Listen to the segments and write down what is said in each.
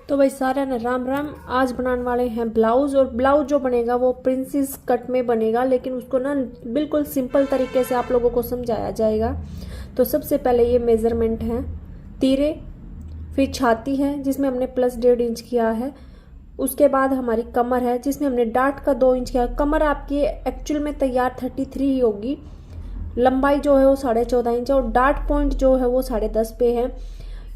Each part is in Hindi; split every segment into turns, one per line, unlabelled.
तो भाई सारा ना राम राम। आज बनाने वाले हैं ब्लाउज, और ब्लाउज जो बनेगा वो प्रिंसेस कट में बनेगा, लेकिन उसको ना बिल्कुल सिंपल तरीके से आप लोगों को समझाया जाएगा। तो सबसे पहले ये मेज़रमेंट है तीरे, फिर छाती है जिसमें हमने प्लस 1.5 इंच किया है। उसके बाद हमारी कमर है जिसमें हमने डाट का 2 इंच किया। कमर आपकी एक्चुअल में तैयार 33 ही होगी। लंबाई जो है वो 14.5 इंच है, और डाट पॉइंट जो है वो 10.5 पे है।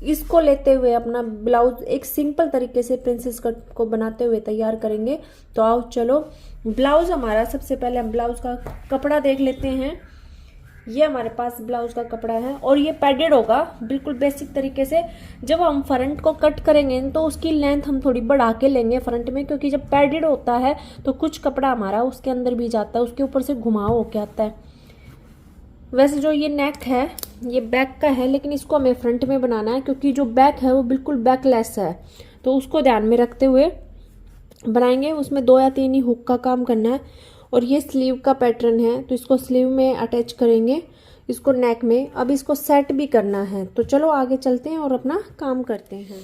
इसको लेते हुए अपना ब्लाउज एक सिंपल तरीके से प्रिंसेस कट को बनाते हुए तैयार करेंगे। तो आओ चलो, ब्लाउज हमारा सबसे पहले हम ब्लाउज का कपड़ा देख लेते हैं। ये हमारे पास ब्लाउज का कपड़ा है और ये पैडेड होगा बिल्कुल बेसिक तरीके से। जब हम फ्रंट को कट करेंगे तो उसकी लेंथ हम थोड़ी बढ़ा के लेंगे फ्रंट में, क्योंकि जब पैडेड होता है तो कुछ कपड़ा हमारा उसके अंदर भी जाता है, उसके ऊपर से घुमाव होके आता है। वैसे जो ये नेक है ये बैक का है, लेकिन इसको हमें फ्रंट में बनाना है क्योंकि जो बैक है वो बिल्कुल बैकलेस है, तो उसको ध्यान में रखते हुए बनाएंगे। उसमें 2 या 3 ही हुक का काम करना है। और ये स्लीव का पैटर्न है तो इसको स्लीव में अटैच करेंगे, इसको नेक में। अब इसको सेट भी करना है, तो चलो आगे चलते हैं और अपना काम करते हैं।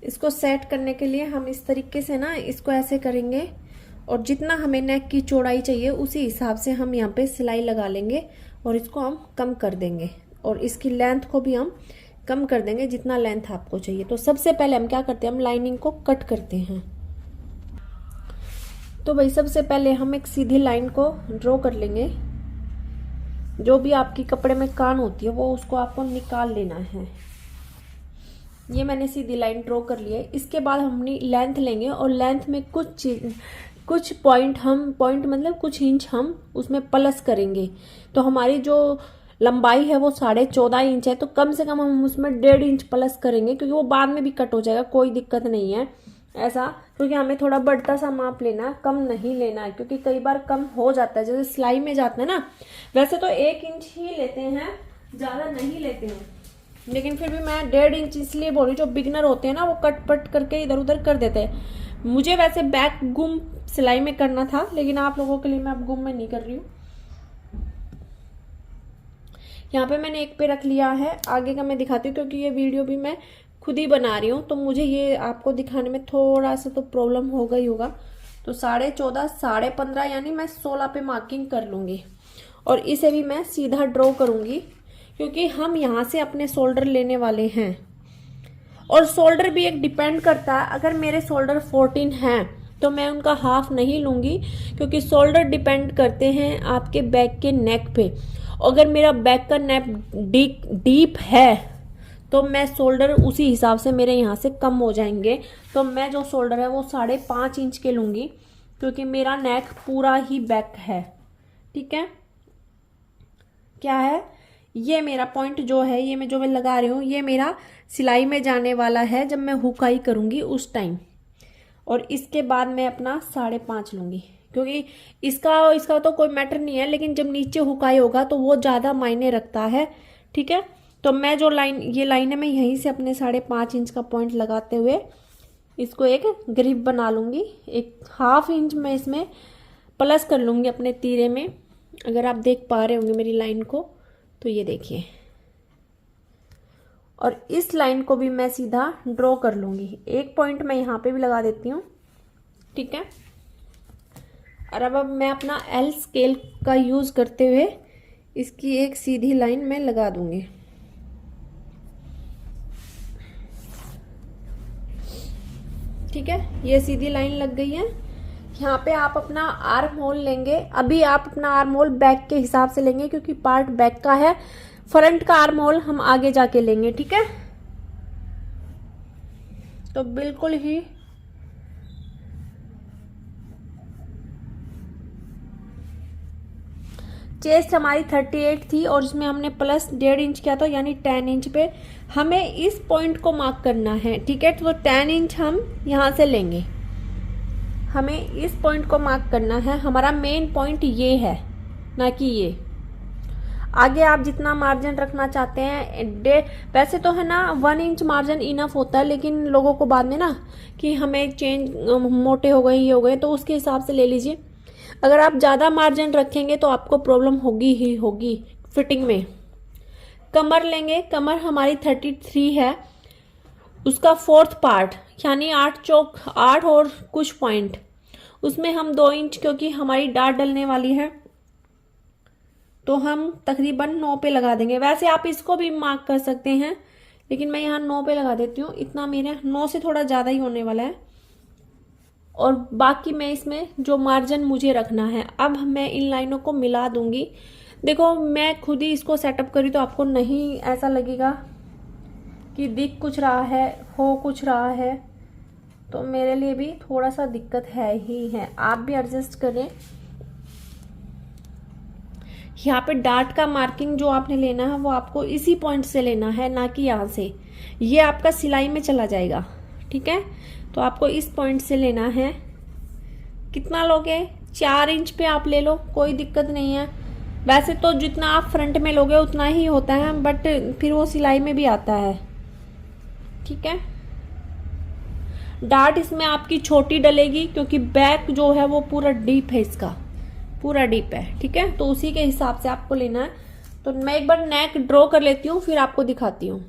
इसको सेट करने के लिए हम इस तरीके से ना इसको ऐसे करेंगे, और जितना हमें नेक की चौड़ाई चाहिए उसी हिसाब से हम यहाँ पे सिलाई लगा लेंगे और इसको हम कम कर देंगे, और इसकी लेंथ को भी हम कम कर देंगे जितना लेंथ आपको चाहिए। तो सबसे पहले हम क्या करते हैं, हम लाइनिंग को कट करते हैं। तो भाई सबसे पहले हम एक सीधी लाइन को ड्रॉ कर लेंगे। जो भी आपकी कपड़े में कान होती है वो उसको आपको निकाल लेना है। ये मैंने सीधी लाइन ड्रॉ कर ली है। इसके बाद हम अपनी लेंथ लेंगे और लेंथ में कुछ पॉइंट मतलब कुछ इंच हम उसमें प्लस करेंगे। तो हमारी जो लंबाई है वो 14.5 इंच है, तो कम से कम हम उसमें 1.5 इंच प्लस करेंगे, क्योंकि वो बाद में भी कट हो जाएगा, कोई दिक्कत नहीं है ऐसा। क्योंकि हमें थोड़ा बढ़ता सा माप लेना है, कम नहीं लेना है, क्योंकि कई बार कम हो जाता है जैसे सिलाई में जाता है ना। वैसे तो 1 इंच ही लेते हैं, ज़्यादा नहीं लेते हैं, लेकिन फिर भी मैं 1.5 इंच इसलिए बोल रही हूँ। जो बिगनर होते हैं ना वो कट पट करके इधर उधर कर देते हैं। मुझे वैसे बैक गुम सिलाई में करना था, लेकिन आप लोगों के लिए मैं अब गुम में नहीं कर रही हूँ। यहाँ पे मैंने एक पे रख लिया है। आगे का मैं दिखाती हूँ क्योंकि ये वीडियो भी मैं खुद ही बना रही हूँ, तो मुझे ये आपको दिखाने में थोड़ा सा तो प्रॉब्लम होगा ही होगा। तो 14.5, 15.5 यानी मैं 16 पे मार्किंग कर लूँगी, और इसे भी मैं सीधा ड्रॉ करूँगी क्योंकि हम यहाँ से अपने शोल्डर लेने वाले हैं। और शोल्डर भी एक डिपेंड करता है, अगर मेरे शोल्डर 14 हैं तो मैं उनका हाफ नहीं लूँगी, क्योंकि शोल्डर डिपेंड करते हैं आपके बैक के नेक पे। अगर मेरा बैक का नेक डीप है तो मैं शोल्डर उसी हिसाब से मेरे यहाँ से कम हो जाएंगे। तो मैं जो शोल्डर है वो 5.5 इंच के लूँगी, क्योंकि मेरा नेक पूरा ही बैक है। ठीक है, क्या है ये मेरा पॉइंट जो है, ये मैं लगा रही हूँ, ये मेरा सिलाई में जाने वाला है जब मैं हुकाई करूँगी उस टाइम। और इसके बाद मैं अपना 5.5 लूँगी, क्योंकि इसका तो कोई मैटर नहीं है, लेकिन जब नीचे हुकाई होगा तो वो ज़्यादा मायने रखता है। ठीक है, तो मैं जो ये लाइन है मैं यहीं से अपने 5.5 इंच का पॉइंट लगाते हुए इसको एक ग्रिप बना लूँगी। एक ½ इंच मैं इसमें प्लस कर लूँगी अपने तीरे में। अगर आप देख पा रहे होंगे मेरी लाइन को, तो ये देखिए, और इस लाइन को भी मैं सीधा ड्रॉ कर लूँगी। एक पॉइंट मैं यहाँ पे भी लगा देती हूँ। ठीक है, और अब मैं अपना L स्केल का यूज़ करते हुए इसकी एक सीधी लाइन मैं लगा दूँगी। ठीक है, ये सीधी लाइन लग गई है। यहाँ पे आप अपना आर्म होल लेंगे। अभी आप अपना आर्म होल बैक के हिसाब से लेंगे, क्योंकि पार्ट बैक का है। फ्रंट का आर्म होल हम आगे जाके लेंगे। ठीक है, तो बिल्कुल ही चेस्ट हमारी 38 थी और इसमें हमने प्लस 1.5 इंच किया था, यानी 10 इंच पे हमें इस पॉइंट को मार्क करना है। ठीक है, तो 10 इंच हम यहाँ से लेंगे, हमें इस पॉइंट को मार्क करना है। हमारा मेन पॉइंट ये है, ना कि ये। आगे आप जितना मार्जिन रखना चाहते हैं, वैसे तो है ना 1 इंच मार्जिन इनफ होता है, लेकिन लोगों को बाद में ना कि हमें चेंज मोटे हो गए ये हो गए, तो उसके हिसाब से ले लीजिए। अगर आप ज़्यादा मार्जिन रखेंगे तो आपको प्रॉब्लम होगी ही होगी फिटिंग में। कमर लेंगे, कमर हमारी 33 है, उसका 4th पार्ट यानी 8 चौक 8 और कुछ पॉइंट, उसमें हम 2 इंच, क्योंकि हमारी डाट डलने वाली है तो हम तकरीबन 9 पे लगा देंगे। वैसे आप इसको भी मार्क कर सकते हैं, लेकिन मैं यहाँ 9 पे लगा देती हूँ। इतना मेरे 9 से थोड़ा ज़्यादा ही होने वाला है। और बाकी मैं इसमें जो मार्जिन मुझे रखना है, अब मैं इन लाइनों को मिला दूंगी। देखो मैं खुद ही इसको सेटअप करी तो आपको नहीं ऐसा लगेगा कि दिख कुछ रहा है, हो कुछ रहा है, तो मेरे लिए भी थोड़ा सा दिक्कत है ही है, आप भी एडजस्ट करें। यहाँ पे डार्ट का मार्किंग जो आपने लेना है वो आपको इसी पॉइंट से लेना है, ना कि यहाँ से। ये आपका सिलाई में चला जाएगा, ठीक है। तो आपको इस पॉइंट से लेना है। कितना लोगे? 4 इंच पे आप ले लो, कोई दिक्कत नहीं है। वैसे तो जितना आप फ्रंट में लोगे उतना ही होता है, बट फिर वो सिलाई में भी आता है, ठीक है। डार्ट इसमें आपकी छोटी डलेगी क्योंकि बैक जो है वो पूरा डीप है, इसका पूरा डीप है, ठीक है। तो उसी के हिसाब से आपको लेना है। तो मैं एक बार नेक ड्रॉ कर लेती हूँ, फिर आपको दिखाती हूँ।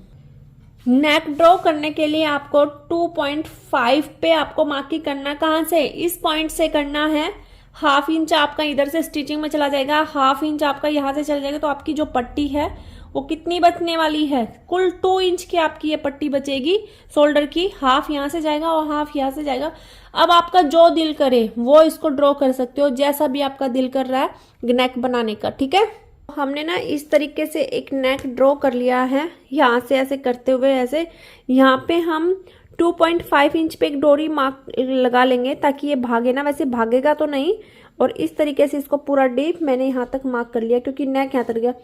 नेक ड्रॉ करने के लिए आपको 2.5 पे आपको मार्किंग करना। कहाँ से? इस पॉइंट से करना है। 1/2 इंच आपका इधर से स्टिचिंग में चला जाएगा, 1/2 इंच आपका यहाँ से चला जाएगा। तो आपकी जो पट्टी है वो कितनी बचने वाली है? कुल 2 इंच की आपकी ये पट्टी बचेगी शोल्डर की। 1/2 यहाँ से जाएगा और 1/2 यहाँ से जाएगा। अब आपका जो दिल करे वो इसको ड्रॉ कर सकते हो, जैसा भी आपका दिल कर रहा है नेक बनाने का, ठीक है। हमने ना इस तरीके से एक नेक ड्रॉ कर लिया है, यहाँ से ऐसे करते हुए ऐसे। यहाँ पे हम 2.5 इंच पे एक डोरी मार्क लगा लेंगे ताकि ये भागे ना, वैसे भागेगा तो नहीं। और इस तरीके से इसको पूरा डीप मैंने यहाँ तक मार्क कर लिया क्योंकि नेक यहाँ तक गया।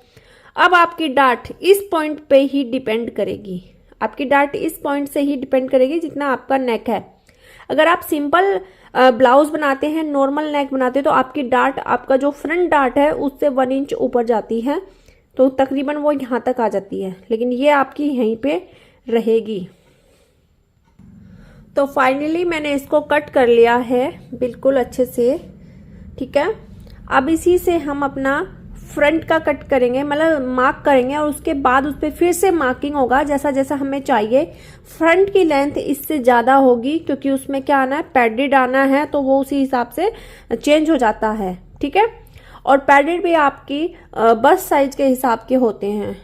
अब आपकी डाट इस पॉइंट पे ही डिपेंड करेगी, आपकी डाट इस पॉइंट से ही डिपेंड करेगी जितना आपका नेक है। अगर आप सिंपल ब्लाउज बनाते हैं, नॉर्मल नेक बनाते हैं, तो आपकी डाट, आपका जो फ्रंट डाट है उससे 1 इंच ऊपर जाती है, तो तकरीबन वो यहाँ तक आ जाती है, लेकिन ये आपकी यहीं पे रहेगी। तो फाइनली मैंने इसको कट कर लिया है बिल्कुल अच्छे से, ठीक है। अब इसी से हम अपना फ्रंट का कट करेंगे, मतलब मार्क करेंगे, और उसके बाद उस पर फिर से मार्किंग होगा जैसा जैसा हमें चाहिए। फ्रंट की लेंथ इससे ज़्यादा होगी क्योंकि उसमें क्या आना है, पैडेड आना है, तो वो उसी हिसाब से चेंज हो जाता है, ठीक है। और पैडेड भी आपकी बस साइज के हिसाब के होते हैं।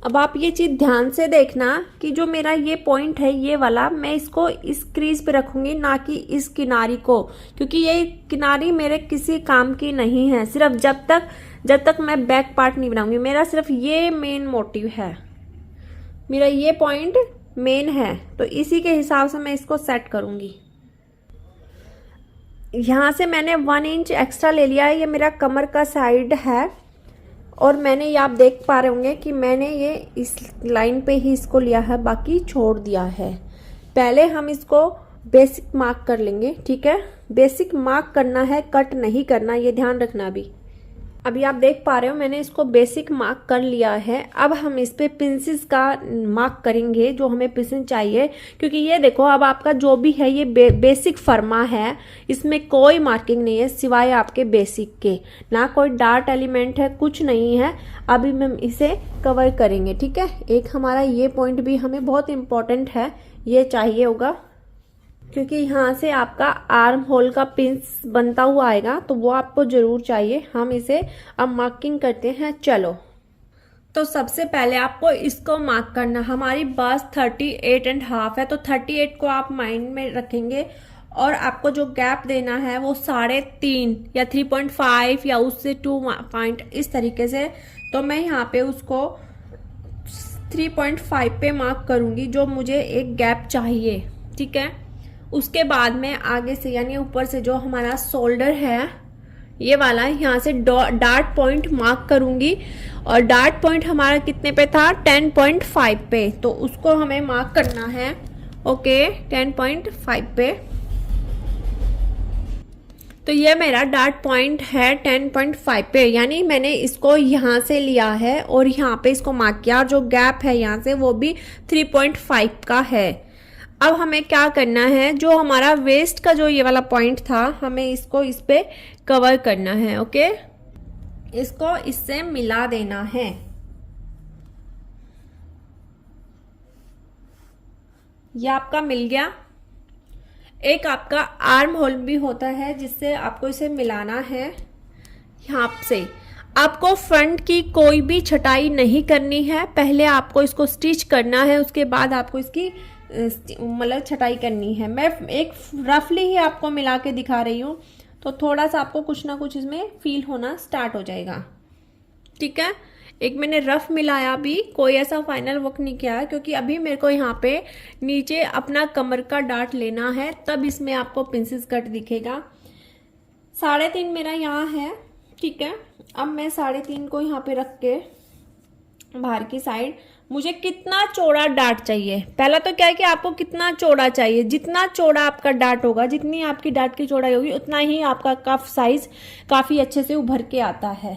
अब आप ये चीज़ ध्यान से देखना कि जो मेरा ये पॉइंट है ये वाला, मैं इसको इस क्रीज पे रखूंगी, ना कि इस किनारी को, क्योंकि ये किनारी मेरे किसी काम की नहीं है। सिर्फ जब तक मैं बैक पार्ट नहीं बनाऊंगी, मेरा सिर्फ ये मेन मोटिव है, मेरा ये पॉइंट मेन है। तो इसी के हिसाब से मैं इसको सेट करूंगी। यहाँ से मैंने 1 इंच एक्स्ट्रा ले लिया है, ये मेरा कमर का साइड है। और मैंने ये आप देख पा रहे होंगे कि मैंने ये इस लाइन पे ही इसको लिया है, बाकी छोड़ दिया है। पहले हम इसको बेसिक मार्क कर लेंगे, ठीक है। बेसिक मार्क करना है, कट नहीं करना, ये ध्यान रखना। अभी आप देख पा रहे हो मैंने इसको बेसिक मार्क कर लिया है। अब हम इस पे पिंसेस का मार्क करेंगे, जो हमें पिंसेस चाहिए, क्योंकि ये देखो अब आपका जो भी है ये बेसिक फर्मा है, इसमें कोई मार्किंग नहीं है सिवाय आपके बेसिक के, ना कोई डार्ट एलिमेंट है, कुछ नहीं है। अभी हम इसे कवर करेंगे, ठीक है। एक हमारा ये पॉइंट भी हमें बहुत इंपॉर्टेंट है, ये चाहिए होगा, क्योंकि यहाँ से आपका आर्म होल का पिंस बनता हुआ आएगा, तो वो आपको जरूर चाहिए। हम इसे अब मार्किंग करते हैं, चलो। तो सबसे पहले आपको इसको मार्क करना। हमारी बस 38.5 है, तो 38 को आप माइंड में रखेंगे, और आपको जो गैप देना है वो 3.5 या 3.5 या उससे 2 पॉइंट इस तरीके से। तो मैं यहाँ पे उसको 3.5 पे मार्क करूंगी, जो मुझे एक गैप चाहिए, ठीक है। उसके बाद में आगे से यानी ऊपर से जो हमारा शोल्डर है ये वाला, यहाँ से डार्ट पॉइंट मार्क करूंगी। और डार्ट पॉइंट हमारा कितने पे था? 10.5 पे, तो उसको हमें मार्क करना है, ओके, 10.5 पे। तो ये मेरा डार्ट पॉइंट है 10.5 पे, यानी मैंने इसको यहाँ से लिया है और यहाँ पे इसको मार्क किया, और जो गैप है यहाँ से वो भी 3.5 का है। अब हमें क्या करना है, जो हमारा वेस्ट का जो ये वाला पॉइंट था, हमें इसको इस पे कवर करना है, ओके। इसको इससे मिला देना है। ये आपका मिल गया। एक आपका आर्म होल भी होता है जिससे आपको इसे मिलाना है। यहाँ से आपको फ्रंट की कोई भी छटाई नहीं करनी है, पहले आपको इसको स्टिच करना है, उसके बाद आपको इसकी मतलब छटाई करनी है। मैं एक रफली ही आपको मिला के दिखा रही हूँ, तो थोड़ा सा आपको कुछ ना कुछ इसमें फील होना स्टार्ट हो जाएगा। ठीक है, एक मैंने रफ मिलाया, भी कोई ऐसा फाइनल वर्क नहीं किया है, क्योंकि अभी मेरे को यहाँ पे नीचे अपना कमर का डार्ट लेना है, तब इसमें आपको प्रिंसेस कट दिखेगा। 3.5 मेरा यहाँ है। ठीक है, अब मैं 3.5 को यहाँ पे रख के बाहर की साइड, मुझे कितना चौड़ा डार्ट चाहिए, पहला तो क्या है कि आपको कितना चौड़ा चाहिए, जितना चौड़ा आपका डार्ट होगा, जितनी आपकी डार्ट की चौड़ाई होगी, उतना ही आपका कफ साइज काफी अच्छे से उभर के आता है।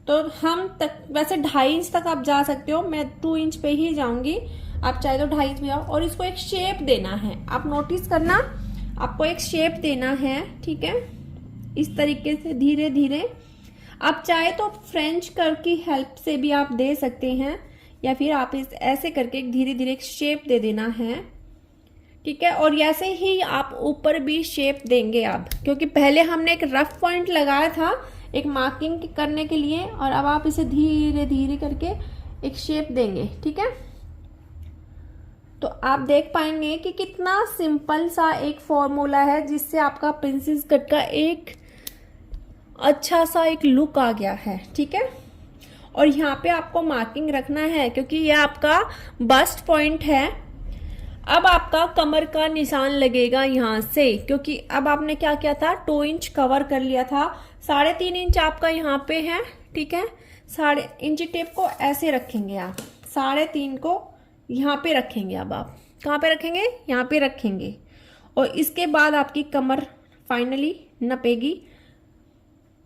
तो हम तक वैसे 2.5 इंच तक आप जा सकते हो, मैं 2 इंच पे ही जाऊंगी, आप चाहे तो 2.5 इंच में जाओ। और इसको एक शेप देना है, आप नोटिस करना, आपको एक शेप देना है। ठीक है, इस तरीके से धीरे धीरे, आप चाहे तो फ्रेंच कर्व की हेल्प से भी आप दे सकते हैं, या फिर आप इस ऐसे करके एक धीरे धीरे एक शेप दे देना है। ठीक है, और ऐसे ही आप ऊपर भी शेप देंगे आप, क्योंकि पहले हमने एक रफ पॉइंट लगाया था एक मार्किंग करने के लिए, और अब आप इसे धीरे धीरे करके एक शेप देंगे। ठीक है, तो आप देख पाएंगे कि कितना सिंपल सा एक फॉर्मूला है जिससे आपका प्रिंसेस कट का एक अच्छा सा एक लुक आ गया है। ठीक है, और यहाँ पे आपको मार्किंग रखना है, क्योंकि ये आपका बस्ट पॉइंट है। अब आपका कमर का निशान लगेगा यहाँ से, क्योंकि अब आपने क्या किया था, 2 इंच कवर कर लिया था, 3.5 इंच आपका यहाँ पे है। ठीक है, 3.5 इंच टेप को ऐसे रखेंगे आप, 3.5 को यहाँ पे रखेंगे। अब आप कहाँ पे रखेंगे, यहाँ पे रखेंगे, और इसके बाद आपकी कमर फाइनली नपेगी,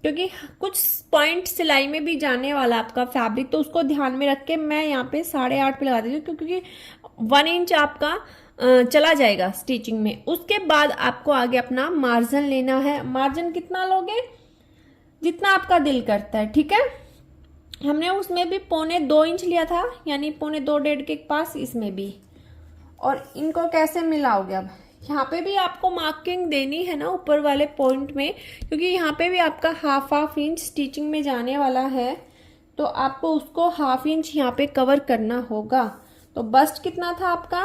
क्योंकि कुछ पॉइंट सिलाई में भी जाने वाला आपका फैब्रिक, तो उसको ध्यान में रख के मैं यहाँ पे 8.5 पे लगा देती हूँ, क्योंकि 1 इंच आपका चला जाएगा स्टिचिंग में। उसके बाद आपको आगे अपना मार्जिन लेना है। मार्जिन कितना लोगे, जितना आपका दिल करता है। ठीक है, हमने उसमें भी 1.25 इंच लिया था, यानी 1.25-1.5 के पास इसमें भी। और इनको कैसे मिलाओगे, अब यहाँ पे भी आपको मार्किंग देनी है ना ऊपर वाले पॉइंट में, क्योंकि यहाँ पे भी आपका हाफ इंच स्टिचिंग में जाने वाला है, तो आपको उसको 1/2 इंच यहाँ पे कवर करना होगा। तो बस्ट कितना था आपका,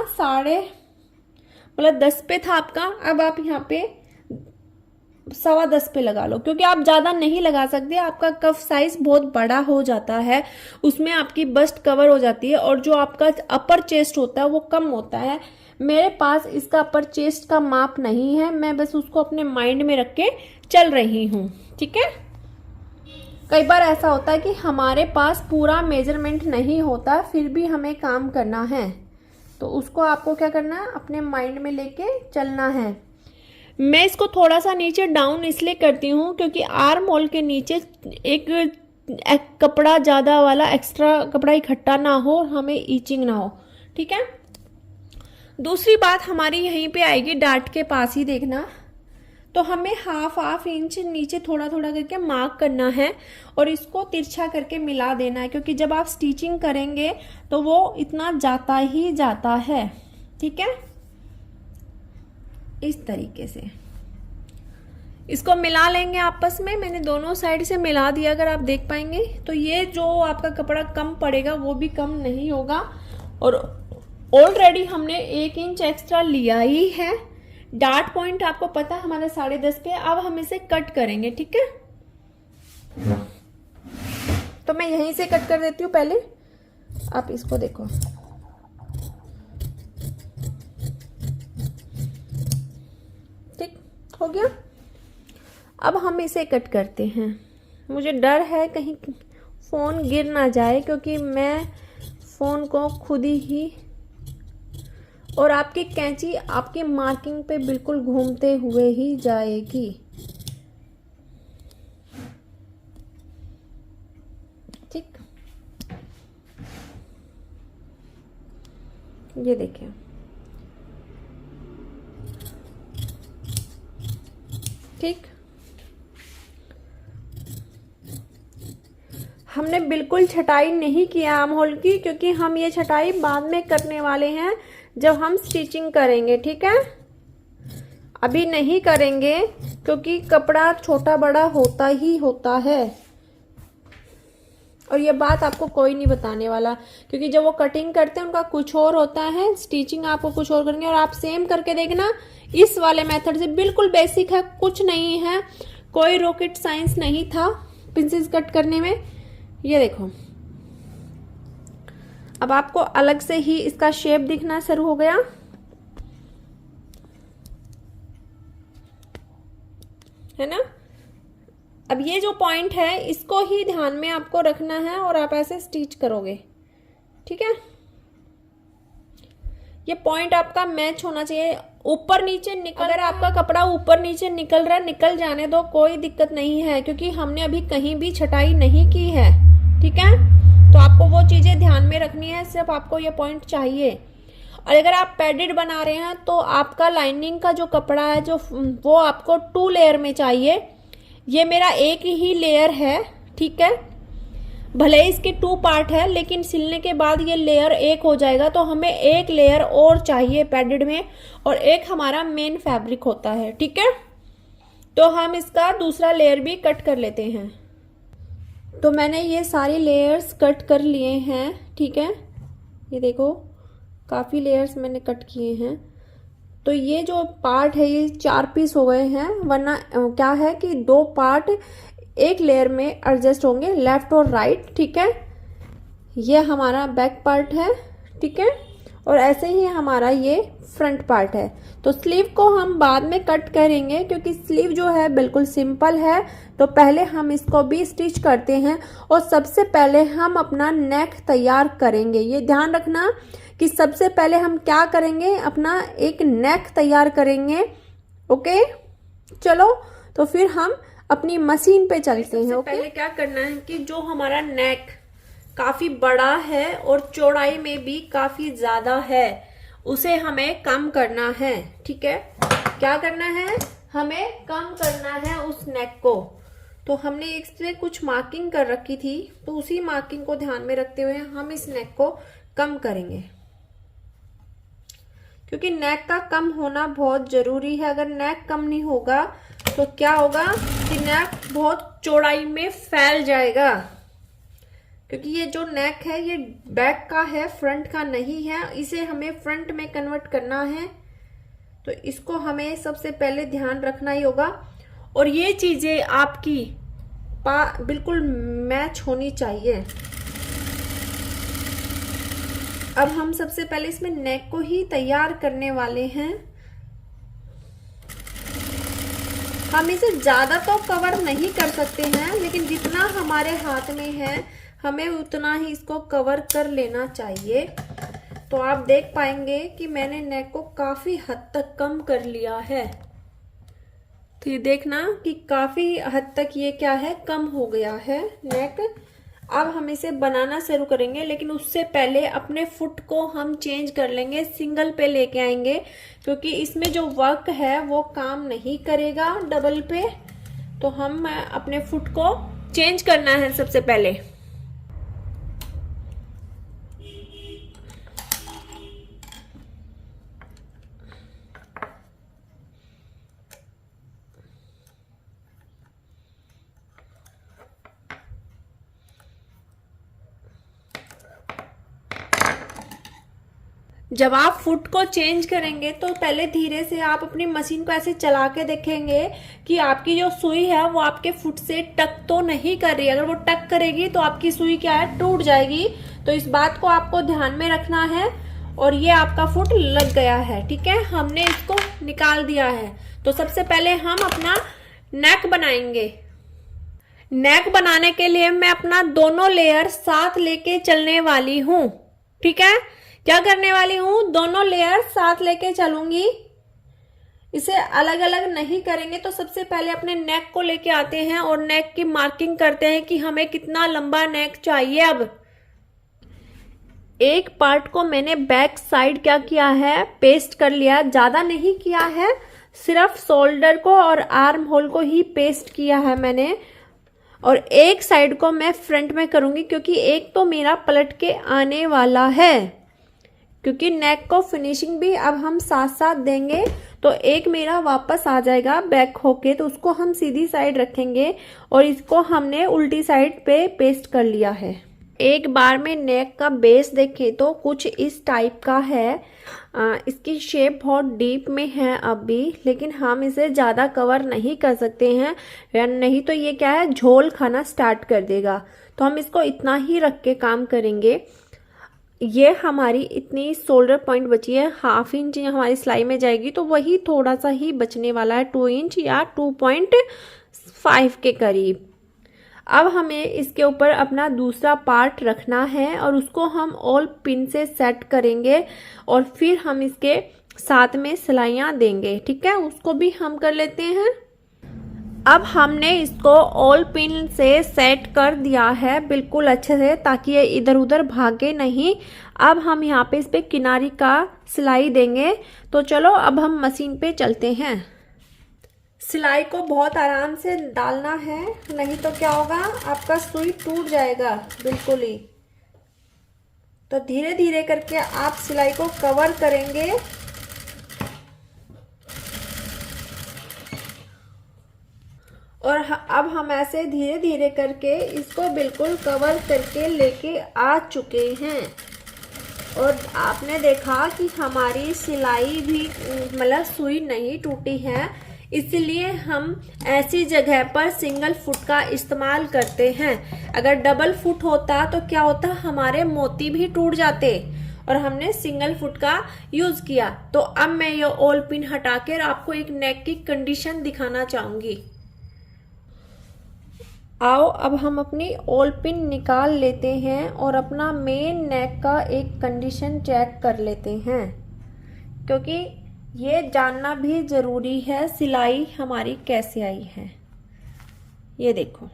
10 पे था आपका, अब आप यहाँ पे 10.25 पे लगा लो, क्योंकि आप ज्यादा नहीं लगा सकते, आपका कफ साइज बहुत बड़ा हो जाता है, उसमें आपकी बस्ट कवर हो जाती है, और जो आपका अपर चेस्ट होता है वो कम होता है। मेरे पास इसका अपर चेस्ट का माप नहीं है, मैं बस उसको अपने माइंड में रख के चल रही हूँ। ठीक है, कई बार ऐसा होता है कि हमारे पास पूरा मेजरमेंट नहीं होता, फिर भी हमें काम करना है, तो उसको आपको क्या करना है, अपने माइंड में लेके चलना है। मैं इसको थोड़ा सा नीचे डाउन इसलिए करती हूँ, क्योंकि आर्म होल के नीचे एक कपड़ा ज़्यादा वाला एक्स्ट्रा कपड़ा इकट्ठा ना हो, हमें ईचिंग ना हो। ठीक है, दूसरी बात हमारी यहीं पे आएगी, डार्ट के पास ही देखना, तो हमें हाफ इंच नीचे थोड़ा थोड़ा करके मार्क करना है, और इसको तिरछा करके मिला देना है, क्योंकि जब आप स्टिचिंग करेंगे तो वो इतना जाता ही जाता है। ठीक है, इस तरीके से इसको मिला लेंगे आपस में। मैंने दोनों साइड से मिला दिया, अगर आप देख पाएंगे तो ये जो आपका कपड़ा कम पड़ेगा वो भी कम नहीं होगा, और ऑलरेडी हमने 1 इंच एक्स्ट्रा लिया ही है। डार्ट पॉइंट आपको पता है हमारा 10.5 पे, अब हम इसे कट करेंगे। ठीक है, तो मैं यहीं से कट कर देती हूँ पहले, आप इसको देखो। ठीक हो गया, अब हम इसे कट करते हैं। मुझे डर है कहीं फोन गिर ना जाए, क्योंकि मैं फोन को खुद ही, और आपकी कैंची आपकी मार्किंग पे बिल्कुल घूमते हुए ही जाएगी। ठीक, ये देखिए, ठीक, हमने बिल्कुल छटाई नहीं किया आर्म होल की, क्योंकि हम ये छटाई बाद में करने वाले हैं जब हम स्टिचिंग करेंगे, ठीक है। अभी नहीं करेंगे क्योंकि कपड़ा छोटा बड़ा होता ही होता है, और ये बात आपको कोई नहीं बताने वाला, क्योंकि जब वो कटिंग करते हैं उनका कुछ और होता है, स्टिचिंग आपको कुछ और करेंगे। और आप सेम करके देखना इस वाले मेथड से, बिल्कुल बेसिक है, कुछ नहीं है, कोई रॉकेट साइंस नहीं था प्रिंसेस कट करने में। ये देखो, अब आपको अलग से ही इसका शेप दिखना शुरू हो गया, है ना। अब ये जो पॉइंट है इसको ही ध्यान में आपको रखना है और आप ऐसे स्टिच करोगे, ठीक है। ये पॉइंट आपका मैच होना चाहिए। ऊपर नीचे निकल, अगर आपका कपड़ा ऊपर नीचे निकल रहा है, निकल जाने दो, कोई दिक्कत नहीं है, क्योंकि हमने अभी कहीं भी छटाई नहीं की है, ठीक है। तो आपको वो चीजें ध्यान में रखनी है, सिर्फ आपको ये पॉइंट चाहिए। और अगर आप पैडेड बना रहे हैं तो आपका लाइनिंग का जो कपड़ा है जो वो आपको 2 लेयर में चाहिए। ये मेरा एक ही लेयर है, ठीक है। भले ही इसके 2 पार्ट है, लेकिन सिलने के बाद ये लेयर एक हो जाएगा, तो हमें एक लेयर और चाहिए पैडेड में, और एक हमारा मेन फैब्रिक होता है, ठीक है। तो हम इसका दूसरा लेयर भी कट कर लेते हैं। तो मैंने ये सारे लेयर्स कट कर लिए हैं, ठीक है। ये देखो, काफ़ी लेयर्स मैंने कट किए हैं। तो ये जो पार्ट है ये 4 पीस हो गए हैं, वरना क्या है कि 2 पार्ट एक लेयर में एडजस्ट होंगे, लेफ्ट और राइट, ठीक है। ये हमारा बैक पार्ट है, ठीक है, और ऐसे ही हमारा ये फ्रंट पार्ट है। तो स्लीव को हम बाद में कट करेंगे, क्योंकि स्लीव जो है बिल्कुल सिंपल है। तो पहले हम इसको भी स्टिच करते हैं, और सबसे पहले हम अपना नेक तैयार करेंगे। ये ध्यान रखना कि सबसे पहले हम क्या करेंगे, अपना एक नेक तैयार करेंगे, ओके। चलो तो फिर हम अपनी मशीन पे चलते हैं। ओके, पहले क्या करना है कि जो हमारा नेक काफी बड़ा है और चौड़ाई में भी काफी ज्यादा है, उसे हमें कम करना है, ठीक है। क्या करना है, हमें कम करना है उस नेक को। तो हमने इसमें कुछ मार्किंग कर रखी थी, तो उसी मार्किंग को ध्यान में रखते हुए हम इस नेक को कम करेंगे, क्योंकि नेक का कम होना बहुत जरूरी है। अगर नेक कम नहीं होगा तो क्या होगा कि नेक बहुत चौड़ाई में फैल जाएगा, क्योंकि ये जो नेक है ये बैक का है, फ्रंट का नहीं है। इसे हमें फ्रंट में कन्वर्ट करना है, तो इसको हमें सबसे पहले ध्यान रखना ही होगा। और ये चीजें आपकी बिल्कुल मैच होनी चाहिए। अब हम सबसे पहले इसमें नेक को ही तैयार करने वाले हैं। हम इसे ज्यादा तो कवर नहीं कर सकते हैं, लेकिन जितना हमारे हाथ में है हमें उतना ही इसको कवर कर लेना चाहिए। तो आप देख पाएंगे कि मैंने नेक को काफी हद तक कम कर लिया है। तो ये देखना कि काफी हद तक ये क्या है, कम हो गया है नेक। अब हम इसे बनाना शुरू करेंगे, लेकिन उससे पहले अपने फुट को हम चेंज कर लेंगे, सिंगल पे लेके आएंगे, क्योंकि इसमें जो वर्क है वो काम नहीं करेगा डबल पे। तो हम अपने फुट को चेंज करना है सबसे पहले। जब आप फुट को चेंज करेंगे तो पहले धीरे से आप अपनी मशीन को ऐसे चला के देखेंगे कि आपकी जो सुई है वो आपके फुट से टक तो नहीं कर रही। अगर वो टक करेगी तो आपकी सुई क्या है, टूट जाएगी। तो इस बात को आपको ध्यान में रखना है। और ये आपका फुट लग गया है, ठीक है, हमने इसको निकाल दिया है। तो सबसे पहले हम अपना नेक बनाएंगे। नेक बनाने के लिए मैं अपना दोनों लेयर साथ लेके चलने वाली हूँ, ठीक है। क्या करने वाली हूं, दोनों लेयर साथ लेके चलूंगी, इसे अलग अलग नहीं करेंगे। तो सबसे पहले अपने नेक को लेके आते हैं और नेक की मार्किंग करते हैं कि हमें कितना लंबा नेक चाहिए। अब एक पार्ट को मैंने बैक साइड क्या किया है, पेस्ट कर लिया, ज्यादा नहीं किया है, सिर्फ शोल्डर को और आर्म होल को ही पेस्ट किया है मैंने। और एक साइड को मैं फ्रंट में करूंगी, क्योंकि एक तो मेरा पलट के आने वाला है, क्योंकि नेक को फिनिशिंग भी अब हम साथ साथ देंगे। तो एक मेरा वापस आ जाएगा बैक होके, तो उसको हम सीधी साइड रखेंगे और इसको हमने उल्टी साइड पे पेस्ट कर लिया है। एक बार में नेक का बेस देखें तो कुछ इस टाइप का है। इसकी शेप बहुत डीप में है अभी, लेकिन हम इसे ज़्यादा कवर नहीं कर सकते हैं, या नहीं तो ये क्या है, झोल खाना स्टार्ट कर देगा। तो हम इसको इतना ही रख के काम करेंगे। ये हमारी इतनी शोल्डर पॉइंट बची है, 1/2 इंच हमारी सिलाई में जाएगी, तो वही थोड़ा सा ही बचने वाला है, 2 इंच या 2.5 के करीब। अब हमें इसके ऊपर अपना दूसरा पार्ट रखना है और उसको हम ऑल पिन से सेट करेंगे और फिर हम इसके साथ में सिलाइयाँ देंगे। ठीक है, उसको भी हम कर लेते हैं। अब हमने इसको ऑल पिन से सेट कर दिया है बिल्कुल अच्छे से, ताकि ये इधर उधर भागे नहीं। अब हम यहाँ पे इस पे किनारी का सिलाई देंगे। तो चलो अब हम मशीन पे चलते हैं। सिलाई को बहुत आराम से डालना है, नहीं तो क्या होगा, आपका सुई टूट जाएगा बिल्कुल ही। तो धीरे धीरे करके आप सिलाई को कवर करेंगे। और अब हम ऐसे धीरे धीरे करके इसको बिल्कुल कवर करके लेके आ चुके हैं। और आपने देखा कि हमारी सिलाई भी मतलब सुई नहीं टूटी है, इसलिए हम ऐसी जगह पर सिंगल फुट का इस्तेमाल करते हैं। अगर डबल फुट होता तो क्या होता, हमारे मोती भी टूट जाते, और हमने सिंगल फुट का यूज किया। तो अब मैं ये ऑल पिन हटाकर आपको एक नेक की कंडीशन दिखाना चाहूंगी। आओ अब हम अपनी ऑल पिन निकाल लेते हैं और अपना मेन नेक का एक कंडीशन चेक कर लेते हैं, क्योंकि ये जानना भी ज़रूरी है सिलाई हमारी कैसे आई है। ये देखो,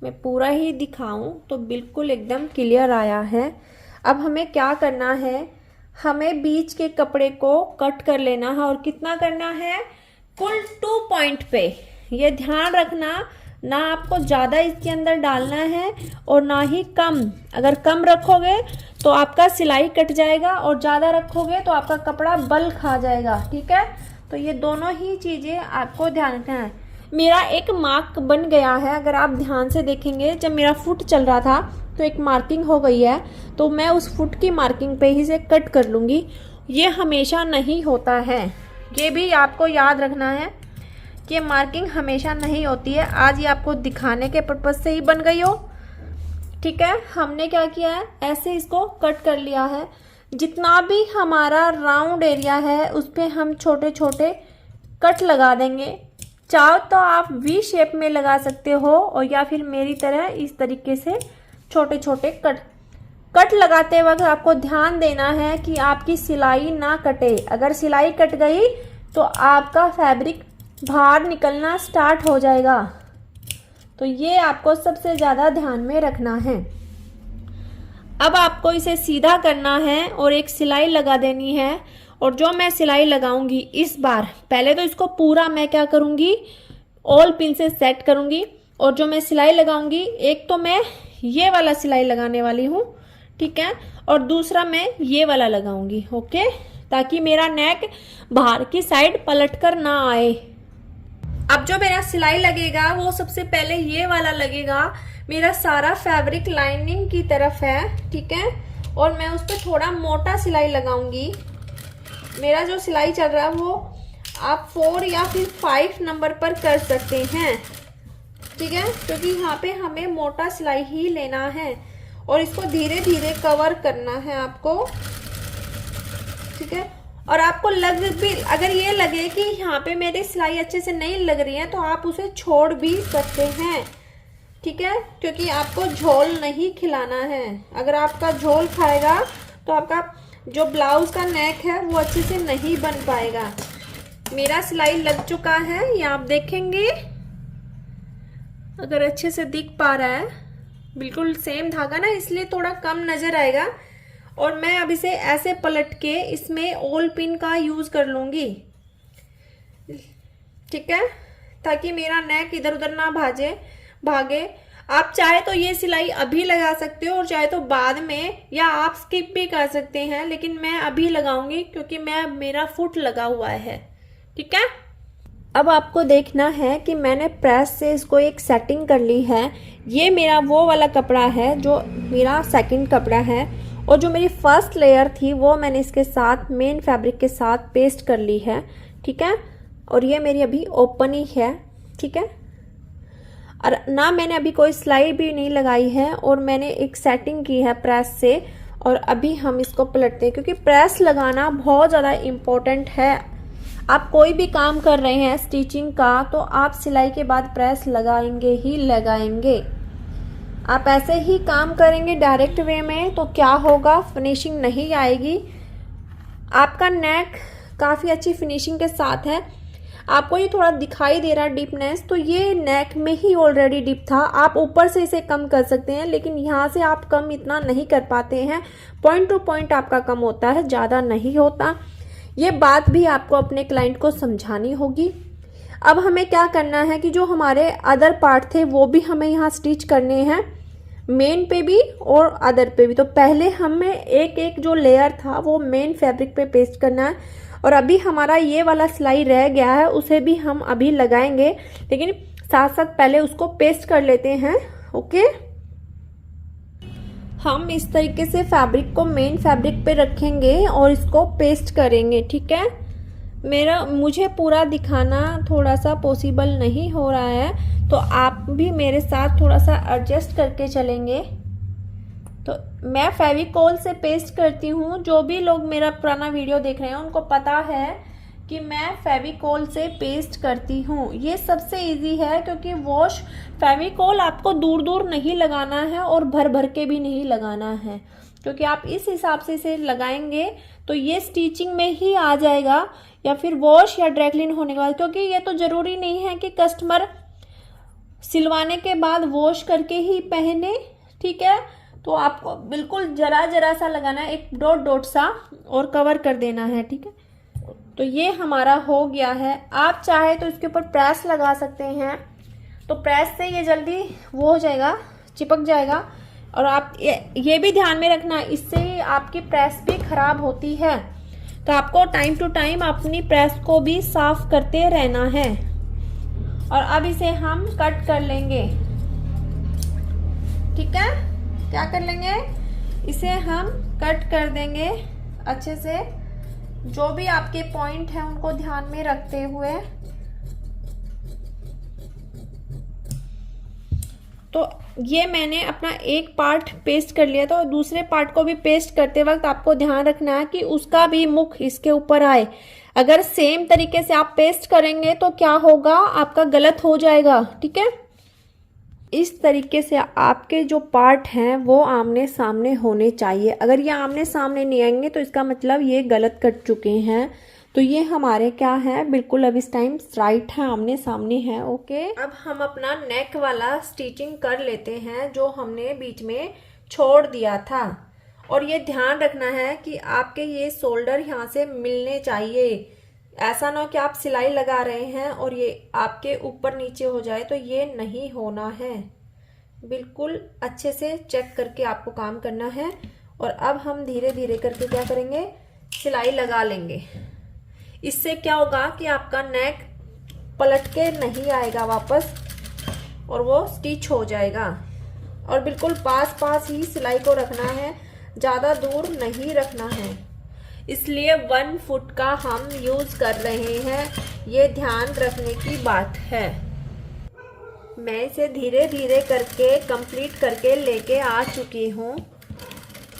मैं पूरा ही दिखाऊं तो बिल्कुल एकदम क्लियर आया है। अब हमें क्या करना है, हमें बीच के कपड़े को कट कर लेना है। और कितना करना है, कुल 2 पॉइंट पे। ये ध्यान रखना, ना आपको ज़्यादा इसके अंदर डालना है और ना ही कम। अगर कम रखोगे तो आपका सिलाई कट जाएगा, और ज़्यादा रखोगे तो आपका कपड़ा बल खा जाएगा। ठीक है, तो ये दोनों ही चीज़ें आपको ध्यान रखना है। मेरा एक मार्क बन गया है, अगर आप ध्यान से देखेंगे, जब मेरा फुट चल रहा था तो एक मार्किंग हो गई है, तो मैं उस फुट की मार्किंग पे ही से कट कर लूँगी। ये हमेशा नहीं होता है, ये भी आपको याद रखना है कि मार्किंग हमेशा नहीं होती है। आज ये आपको दिखाने के पर्पज से ही बन गई हो। ठीक है, हमने क्या किया है, ऐसे इसको कट कर लिया है। जितना भी हमारा राउंड एरिया है उस पर हम छोटे छोटे कट लगा देंगे। चाहो तो आप वी शेप में लगा सकते हो, और या फिर मेरी तरह इस तरीके से छोटे छोटे कट लगाते वक्त आपको ध्यान देना है कि आपकी सिलाई ना कटे। अगर सिलाई कट गई तो आपका फैब्रिक बाहर निकलना स्टार्ट हो जाएगा। तो ये आपको सबसे ज़्यादा ध्यान में रखना है। अब आपको इसे सीधा करना है और एक सिलाई लगा देनी है। और जो मैं सिलाई लगाऊंगी इस बार, पहले तो इसको पूरा मैं क्या करूंगी, ऑल पिन से सेट करूंगी। और जो मैं सिलाई लगाऊंगी, एक तो मैं ये वाला सिलाई लगाने वाली हूँ, ठीक है, और दूसरा मैं ये वाला लगाऊंगी। ओके, ताकि मेरा नेक बाहर की साइड पलट कर ना आए। अब जो मेरा सिलाई लगेगा वो सबसे पहले ये वाला लगेगा। मेरा सारा फैब्रिक लाइनिंग की तरफ है, ठीक है, और मैं उस पर थोड़ा मोटा सिलाई लगाऊंगी। मेरा जो सिलाई चल रहा है वो आप 4 या फिर 5 नंबर पर कर सकते हैं, ठीक है, क्योंकि यहाँ पे हमें मोटा सिलाई ही लेना है और इसको धीरे धीरे कवर करना है आपको। ठीक है, और आपको लग भी, अगर ये लगे कि यहाँ पे मेरी सिलाई अच्छे से नहीं लग रही है तो आप उसे छोड़ भी सकते हैं। ठीक है, क्योंकि आपको झोल नहीं खिलाना है। अगर आपका झोल खाएगा तो आपका जो ब्लाउज का नेक है वो अच्छे से नहीं बन पाएगा। मेरा सिलाई लग चुका है, ये आप देखेंगे, अगर अच्छे से दिख पा रहा है, बिल्कुल सेम धागा ना, इसलिए थोड़ा कम नजर आएगा। और मैं अब इसे ऐसे पलट के इसमें ऑल पिन का यूज कर लूंगी, ठीक है, ताकि मेरा नेक इधर उधर ना भागे। आप चाहे तो ये सिलाई अभी लगा सकते हो और चाहे तो बाद में, या आप स्किप भी कर सकते हैं, लेकिन मैं अभी लगाऊंगी क्योंकि मेरा फुट लगा हुआ है। ठीक है, अब आपको देखना है कि मैंने प्रेस से इसको एक सेटिंग कर ली है। ये मेरा वो वाला कपड़ा है जो मेरा सेकंड कपड़ा है, और जो मेरी फर्स्ट लेयर थी वो मैंने इसके साथ मेन फैब्रिक के साथ पेस्ट कर ली है। ठीक है, और ये मेरी अभी ओपन ही है। ठीक है, और ना मैंने अभी कोई सिलाई भी नहीं लगाई है, और मैंने एक सेटिंग की है प्रेस से। और अभी हम इसको पलटते हैं क्योंकि प्रेस लगाना बहुत ज़्यादा इम्पोर्टेंट है। आप कोई भी काम कर रहे हैं स्टिचिंग का, तो आप सिलाई के बाद प्रेस लगाएंगे ही लगाएंगे। आप ऐसे ही काम करेंगे डायरेक्ट वे में तो क्या होगा, फिनिशिंग नहीं आएगी। आपका नेक काफ़ी अच्छी फिनिशिंग के साथ है। आपको ये थोड़ा दिखाई दे रहा है डीपनेस, तो ये नेक में ही ऑलरेडी डीप था। आप ऊपर से इसे कम कर सकते हैं, लेकिन यहाँ से आप कम इतना नहीं कर पाते हैं। पॉइंट टू पॉइंट आपका कम होता है, ज़्यादा नहीं होता। ये बात भी आपको अपने क्लाइंट को समझानी होगी। अब हमें क्या करना है कि जो हमारे अदर पार्ट थे वो भी हमें यहाँ स्टिच करने हैं, मेन पे भी और अदर पे भी। तो पहले हमें एक एक जो लेयर था वो मेन फैब्रिक पे पेस्ट करना है, और अभी हमारा ये वाला सिलाई रह गया है उसे भी हम अभी लगाएंगे, लेकिन साथ साथ पहले उसको पेस्ट कर लेते हैं। ओके, हम इस तरीके से फैब्रिक को मेन फैब्रिक पे रखेंगे और इसको पेस्ट करेंगे। ठीक है, मुझे पूरा दिखाना थोड़ा सा पॉसिबल नहीं हो रहा है, तो आप भी मेरे साथ थोड़ा सा एडजस्ट करके चलेंगे। तो मैं फेविकोल से पेस्ट करती हूँ। जो भी लोग मेरा पुराना वीडियो देख रहे हैं उनको पता है कि मैं फेविकोल से पेस्ट करती हूँ। ये सबसे इजी है क्योंकि वॉश फेविकोल आपको दूर दूर नहीं लगाना है और भर भर के भी नहीं लगाना है, क्योंकि आप इस हिसाब से इसे लगाएंगे तो ये स्टिचिंग में ही आ जाएगा या फिर वॉश या ड्राई क्लीन होने के बाद। क्योंकि ये तो ज़रूरी नहीं है कि कस्टमर सिलवाने के बाद वॉश करके ही पहने। ठीक है, तो आपको बिल्कुल जरा जरा सा लगाना है, एक डॉट डॉट सा, और कवर कर देना है। ठीक है, तो ये हमारा हो गया है। आप चाहे तो इसके ऊपर प्रेस लगा सकते हैं, तो प्रेस से ये जल्दी वो हो जाएगा, चिपक जाएगा। और आप ये भी ध्यान में रखना, इससे आपकी प्रेस भी खराब होती है, तो आपको टाइम टू टाइम अपनी प्रेस को भी साफ करते रहना है। और अब इसे हम कट कर लेंगे। ठीक है, क्या कर लेंगे, इसे हम कट कर देंगे अच्छे से। जो भी आपके पॉइंट हैं उनको ध्यान में रखते हुए। तो ये मैंने अपना एक पार्ट पेस्ट कर लिया, तो दूसरे पार्ट को भी पेस्ट करते वक्त आपको ध्यान रखना है कि उसका भी मुख इसके ऊपर आए। अगर सेम तरीके से आप पेस्ट करेंगे तो क्या होगा, आपका गलत हो जाएगा। ठीक है, इस तरीके से आपके जो पार्ट हैं वो आमने सामने होने चाहिए। अगर ये आमने सामने नहीं आएंगे तो इसका मतलब ये गलत कट चुके हैं। तो ये हमारे क्या है, बिल्कुल अब इस टाइम राइट है, आमने सामने है। ओके, अब हम अपना नेक वाला स्टिचिंग कर लेते हैं जो हमने बीच में छोड़ दिया था। और ये ध्यान रखना है कि आपके ये शोल्डर यहाँ से मिलने चाहिए। ऐसा ना हो कि आप सिलाई लगा रहे हैं और ये आपके ऊपर नीचे हो जाए, तो ये नहीं होना है। बिल्कुल अच्छे से चेक करके आपको काम करना है। और अब हम धीरे धीरे करके क्या करेंगे, सिलाई लगा लेंगे। इससे क्या होगा कि आपका नेक पलट के नहीं आएगा वापस, और वो स्टिच हो जाएगा। और बिल्कुल पास पास ही सिलाई को रखना है, ज़्यादा दूर नहीं रखना है। इसलिए 1 फुट का हम यूज कर रहे हैं, ये ध्यान रखने की बात है। मैं इसे धीरे धीरे करके कंप्लीट करके लेके आ चुकी हूँ,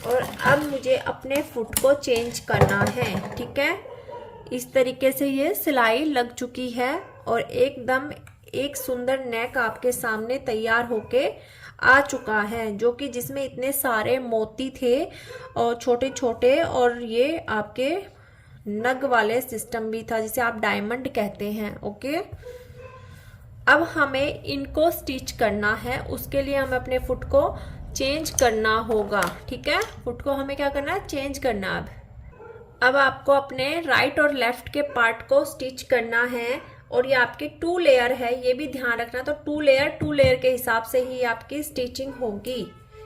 और अब मुझे अपने फुट को चेंज करना है। ठीक है, इस तरीके से ये सिलाई लग चुकी है और एकदम एक सुंदर नेक आपके सामने तैयार होके आ चुका है, जो कि जिसमें इतने सारे मोती थे और छोटे छोटे, और ये आपके नग वाले सिस्टम भी था जिसे आप डायमंड कहते हैं। ओके, अब हमें इनको स्टिच करना है, उसके लिए हमें अपने फुट को चेंज करना होगा। ठीक है, फुट को हमें क्या करना है, चेंज करना। अब आपको अपने राइट और लेफ्ट के पार्ट को स्टिच करना है। और ये आपकी 2 लेयर है, ये भी ध्यान रखना। तो 2 लेयर के हिसाब से ही आपकी स्टिचिंग होगी,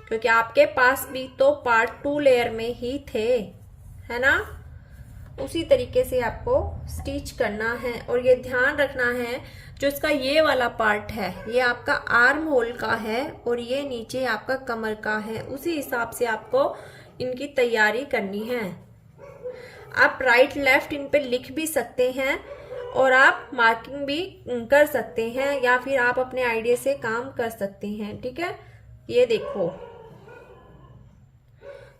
क्योंकि आपके पास भी तो पार्ट 2 लेयर में ही थे, है ना। उसी तरीके से आपको स्टिच करना है। और ये ध्यान रखना है, जो इसका ये वाला पार्ट है ये आपका आर्म होल का है और ये नीचे आपका कमर का है। उसी हिसाब से आपको इनकी तैयारी करनी है। आप राइट लेफ्ट इन पे लिख भी सकते हैं और आप मार्किंग भी कर सकते हैं, या फिर आप अपने आइडिया से काम कर सकते हैं। ठीक है, ये देखो।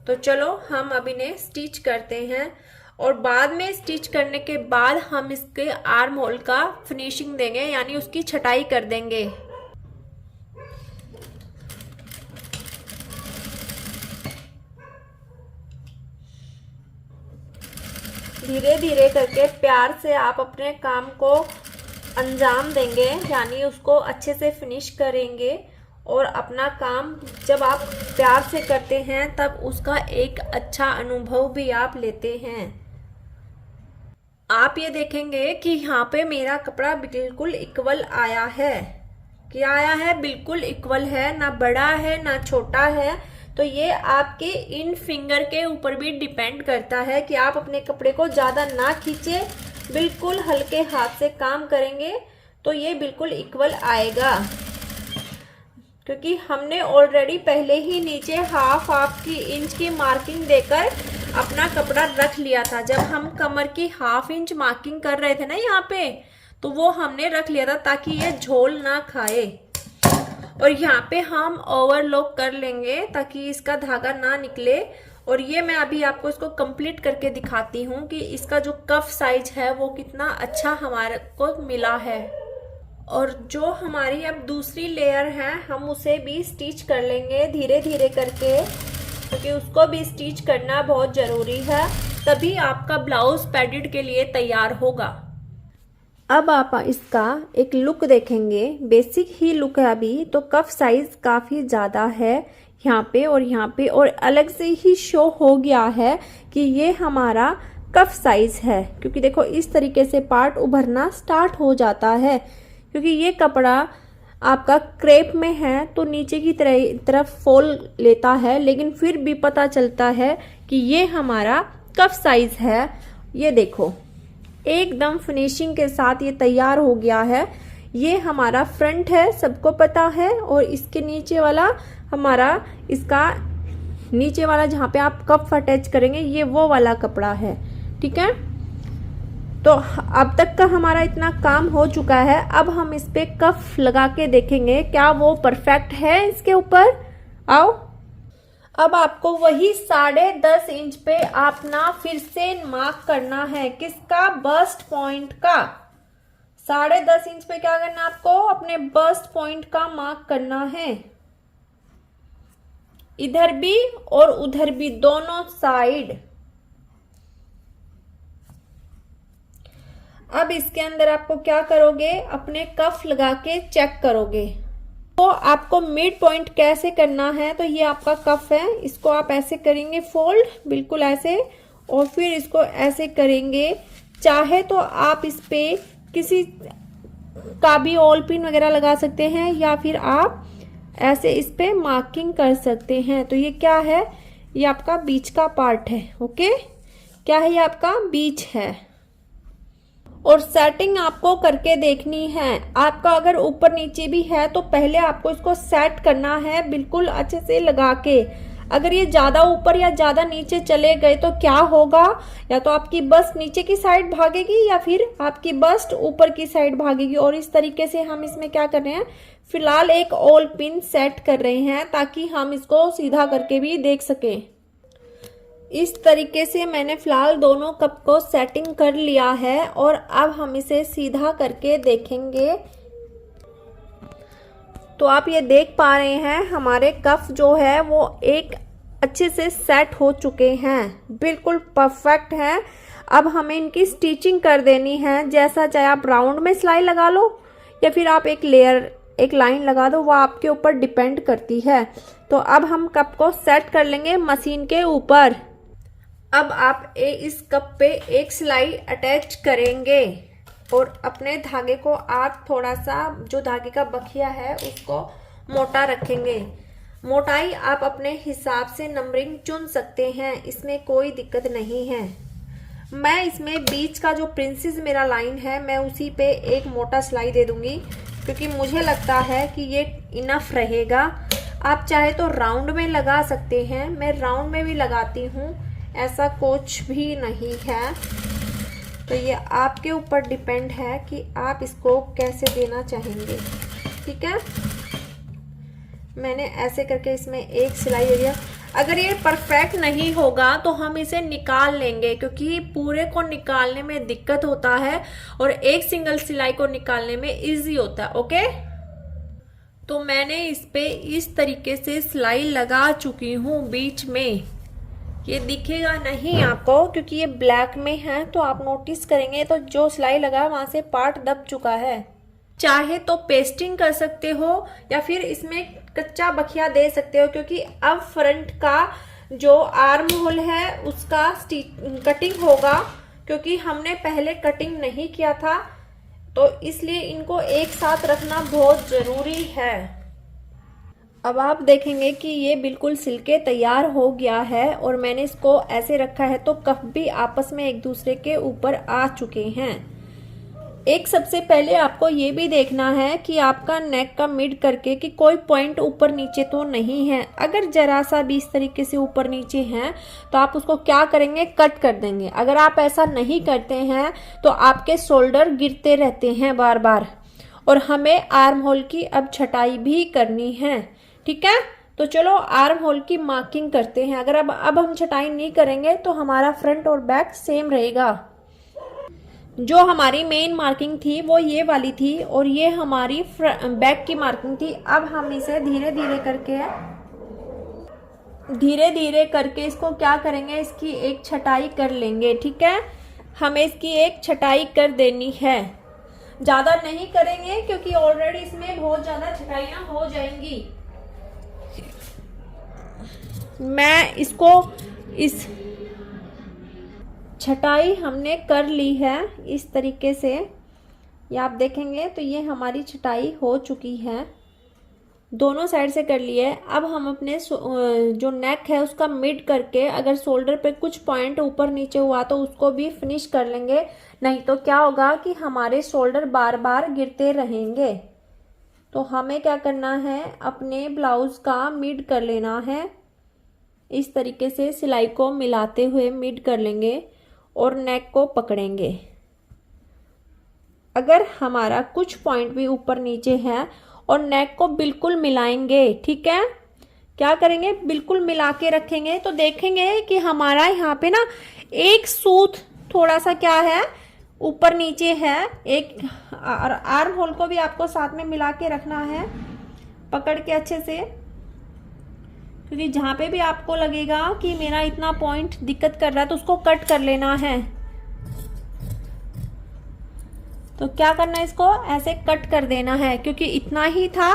तो चलो हम अब इन्हें स्टिच करते हैं, और बाद में स्टिच करने के बाद हम इसके आर्म होल का फिनिशिंग देंगे, यानी उसकी छटाई कर देंगे। धीरे धीरे करके प्यार से आप अपने काम को अंजाम देंगे, यानी उसको अच्छे से फिनिश करेंगे। और अपना काम जब आप प्यार से करते हैं तब उसका एक अच्छा अनुभव भी आप लेते हैं। आप ये देखेंगे कि यहाँ पे मेरा कपड़ा बिल्कुल इक्वल आया है। क्या आया है? बिल्कुल इक्वल है, ना बड़ा है ना छोटा है। तो ये आपके इन फिंगर के ऊपर भी डिपेंड करता है कि आप अपने कपड़े को ज़्यादा ना खींचे, बिल्कुल हल्के हाथ से काम करेंगे तो ये बिल्कुल इक्वल आएगा। क्योंकि हमने ऑलरेडी पहले ही नीचे हाफ इंच की मार्किंग देकर अपना कपड़ा रख लिया था। जब हम कमर की ½ इंच मार्किंग कर रहे थे ना यहाँ पे, तो वो हमने रख लिया था ताकि ये झोल ना खाए। और यहाँ पे हम ओवरलॉक कर लेंगे ताकि इसका धागा ना निकले। और ये मैं अभी आपको इसको कंप्लीट करके दिखाती हूँ कि इसका जो कफ साइज है वो कितना अच्छा हमारे को मिला है। और जो हमारी अब दूसरी लेयर है हम उसे भी स्टिच कर लेंगे धीरे धीरे करके, क्योंकि उसको भी स्टिच करना बहुत ज़रूरी है, तभी आपका ब्लाउज पैडेड के लिए तैयार होगा। अब आप इसका एक लुक देखेंगे, बेसिक ही लुक है अभी। तो कफ साइज काफ़ी ज़्यादा है यहाँ पे और यहाँ पे, और अलग से ही शो हो गया है कि ये हमारा कफ साइज है। क्योंकि देखो इस तरीके से पार्ट उभरना स्टार्ट हो जाता है, क्योंकि ये कपड़ा आपका क्रेप में है तो नीचे की तरफ फोल लेता है, लेकिन फिर भी पता चलता है कि ये हमारा कफ साइज है। ये देखो एकदम फिनिशिंग के साथ ये तैयार हो गया है। ये हमारा फ्रंट है, सबको पता है, और इसके नीचे वाला हमारा, इसका नीचे वाला जहाँ पे आप कफ अटैच करेंगे ये वो वाला कपड़ा है। ठीक है, तो अब तक का हमारा इतना काम हो चुका है। अब हम इस पे कफ लगा के देखेंगे क्या वो परफेक्ट है इसके ऊपर। आओ, अब आपको वही 10.5 इंच पे अपना फिर से मार्क करना है। किसका? बस्ट पॉइंट का। 10.5 इंच पे क्या करना है आपको? अपने बस्ट पॉइंट का मार्क करना है, इधर भी और उधर भी, दोनों साइड। अब इसके अंदर आपको क्या करोगे? अपने कफ लगा के चेक करोगे। तो आपको मिड पॉइंट कैसे करना है? तो ये आपका कफ है, इसको आप ऐसे करेंगे फोल्ड, बिल्कुल ऐसे, और फिर इसको ऐसे करेंगे। चाहे तो आप इस पे किसी का भी ऑल पिन वगैरह लगा सकते हैं, या फिर आप ऐसे इस पे मार्किंग कर सकते हैं। तो ये क्या है? ये आपका बीच का पार्ट है। ओके, क्या है? ये आपका बीच है। और सेटिंग आपको करके देखनी है। आपका अगर ऊपर नीचे भी है तो पहले आपको इसको सेट करना है बिल्कुल अच्छे से लगा के। अगर ये ज्यादा ऊपर या ज्यादा नीचे चले गए तो क्या होगा? या तो आपकी बस्ट नीचे की साइड भागेगी या फिर आपकी बस्ट ऊपर की साइड भागेगी। और इस तरीके से हम इसमें क्या कर रहे हैं, फिलहाल एक ऑल पिन सेट कर रहे हैं ताकि हम इसको सीधा करके भी देख सकें। इस तरीके से मैंने फिलहाल दोनों कप को सेटिंग कर लिया है, और अब हम इसे सीधा करके देखेंगे। तो आप ये देख पा रहे हैं हमारे कफ जो है वो एक अच्छे से सेट हो चुके हैं, बिल्कुल परफेक्ट है। अब हमें इनकी स्टिचिंग कर देनी है। जैसा चाहे आप राउंड में सिलाई लगा लो या फिर आप एक लाइन लगा दो, वो आपके ऊपर डिपेंड करती है। तो अब हम कप को सेट कर लेंगे मशीन के ऊपर। अब आप इस कप पे एक सिलाई अटैच करेंगे और अपने धागे को आप थोड़ा सा, जो धागे का बखिया है उसको मोटा रखेंगे। मोटाई आप अपने हिसाब से नंबरिंग चुन सकते हैं, इसमें कोई दिक्कत नहीं है। मैं इसमें बीच का जो प्रिंसेस मेरा लाइन है मैं उसी पे एक मोटा सिलाई दे दूंगी, क्योंकि मुझे लगता है कि ये इनफ रहेगा। आप चाहे तो राउंड में लगा सकते हैं, मैं राउंड में भी लगाती हूँ, ऐसा कुछ भी नहीं है। तो ये आपके ऊपर डिपेंड है कि आप इसको कैसे देना चाहेंगे। ठीक है, मैंने ऐसे करके इसमें एक सिलाई दे दिया। अगर ये परफेक्ट नहीं होगा तो हम इसे निकाल लेंगे, क्योंकि पूरे को निकालने में दिक्कत होता है और एक सिंगल सिलाई को निकालने में इजी होता है। ओके, तो मैंने इस पे इस तरीके से सिलाई लगा चुकी हूँ बीच में। ये दिखेगा नहीं आपको क्योंकि ये ब्लैक में है, तो आप नोटिस करेंगे तो जो सिलाई लगा वहां से पार्ट दब चुका है। चाहे तो पेस्टिंग कर सकते हो या फिर इसमें कच्चा बखिया दे सकते हो, क्योंकि अब फ्रंट का जो आर्म होल है उसका कटिंग होगा, क्योंकि हमने पहले कटिंग नहीं किया था, तो इसलिए इनको एक साथ रखना बहुत जरूरी है। अब आप देखेंगे कि ये बिल्कुल सिल के तैयार हो गया है और मैंने इसको ऐसे रखा है तो कफ भी आपस में एक दूसरे के ऊपर आ चुके हैं। एक सबसे पहले आपको ये भी देखना है कि आपका नेक का मिड करके कि कोई पॉइंट ऊपर नीचे तो नहीं है। अगर जरा सा भी इस तरीके से ऊपर नीचे है तो आप उसको क्या करेंगे, कट कर देंगे। अगर आप ऐसा नहीं करते हैं तो आपके शोल्डर गिरते रहते हैं बार बार, और हमें आर्म होल की अब छटाई भी करनी है। ठीक है, तो चलो आर्म होल की मार्किंग करते हैं। अगर अब हम छटाई नहीं करेंगे तो हमारा फ्रंट और बैक सेम रहेगा। जो हमारी मेन मार्किंग थी वो ये वाली थी और ये हमारी बैक की मार्किंग थी। अब हम इसे धीरे धीरे करके इसको क्या करेंगे, इसकी एक छटाई कर लेंगे। ठीक है, हमें इसकी एक छटाई कर देनी है, ज्यादा नहीं करेंगे क्योंकि ऑलरेडी इसमें बहुत ज्यादा छटाइयां हो जाएंगी। मैं इसको इस छटाई हमने कर ली है इस तरीके से, ये आप देखेंगे तो ये हमारी छटाई हो चुकी है, दोनों साइड से कर ली है। अब हम अपने जो नेक है उसका मिड करके अगर शोल्डर पे कुछ पॉइंट ऊपर नीचे हुआ तो उसको भी फिनिश कर लेंगे, नहीं तो क्या होगा कि हमारे शोल्डर बार बार गिरते रहेंगे। तो हमें क्या करना है, अपने ब्लाउज का मिड कर लेना है। इस तरीके से सिलाई को मिलाते हुए मिड कर लेंगे और नेक को पकड़ेंगे। अगर हमारा कुछ पॉइंट भी ऊपर नीचे है और नेक को बिल्कुल मिलाएंगे। ठीक है, क्या करेंगे, बिल्कुल मिला के रखेंगे तो देखेंगे कि हमारा यहाँ पे ना एक सूत थोड़ा सा क्या है ऊपर नीचे है। एक आर्म होल को भी आपको साथ में मिला के रखना है, पकड़ के अच्छे से, क्योंकि जहां पे भी आपको लगेगा कि मेरा इतना पॉइंट दिक्कत कर रहा है तो उसको कट कर लेना है। तो क्या करना है, इसको ऐसे कट कर देना है, क्योंकि इतना ही था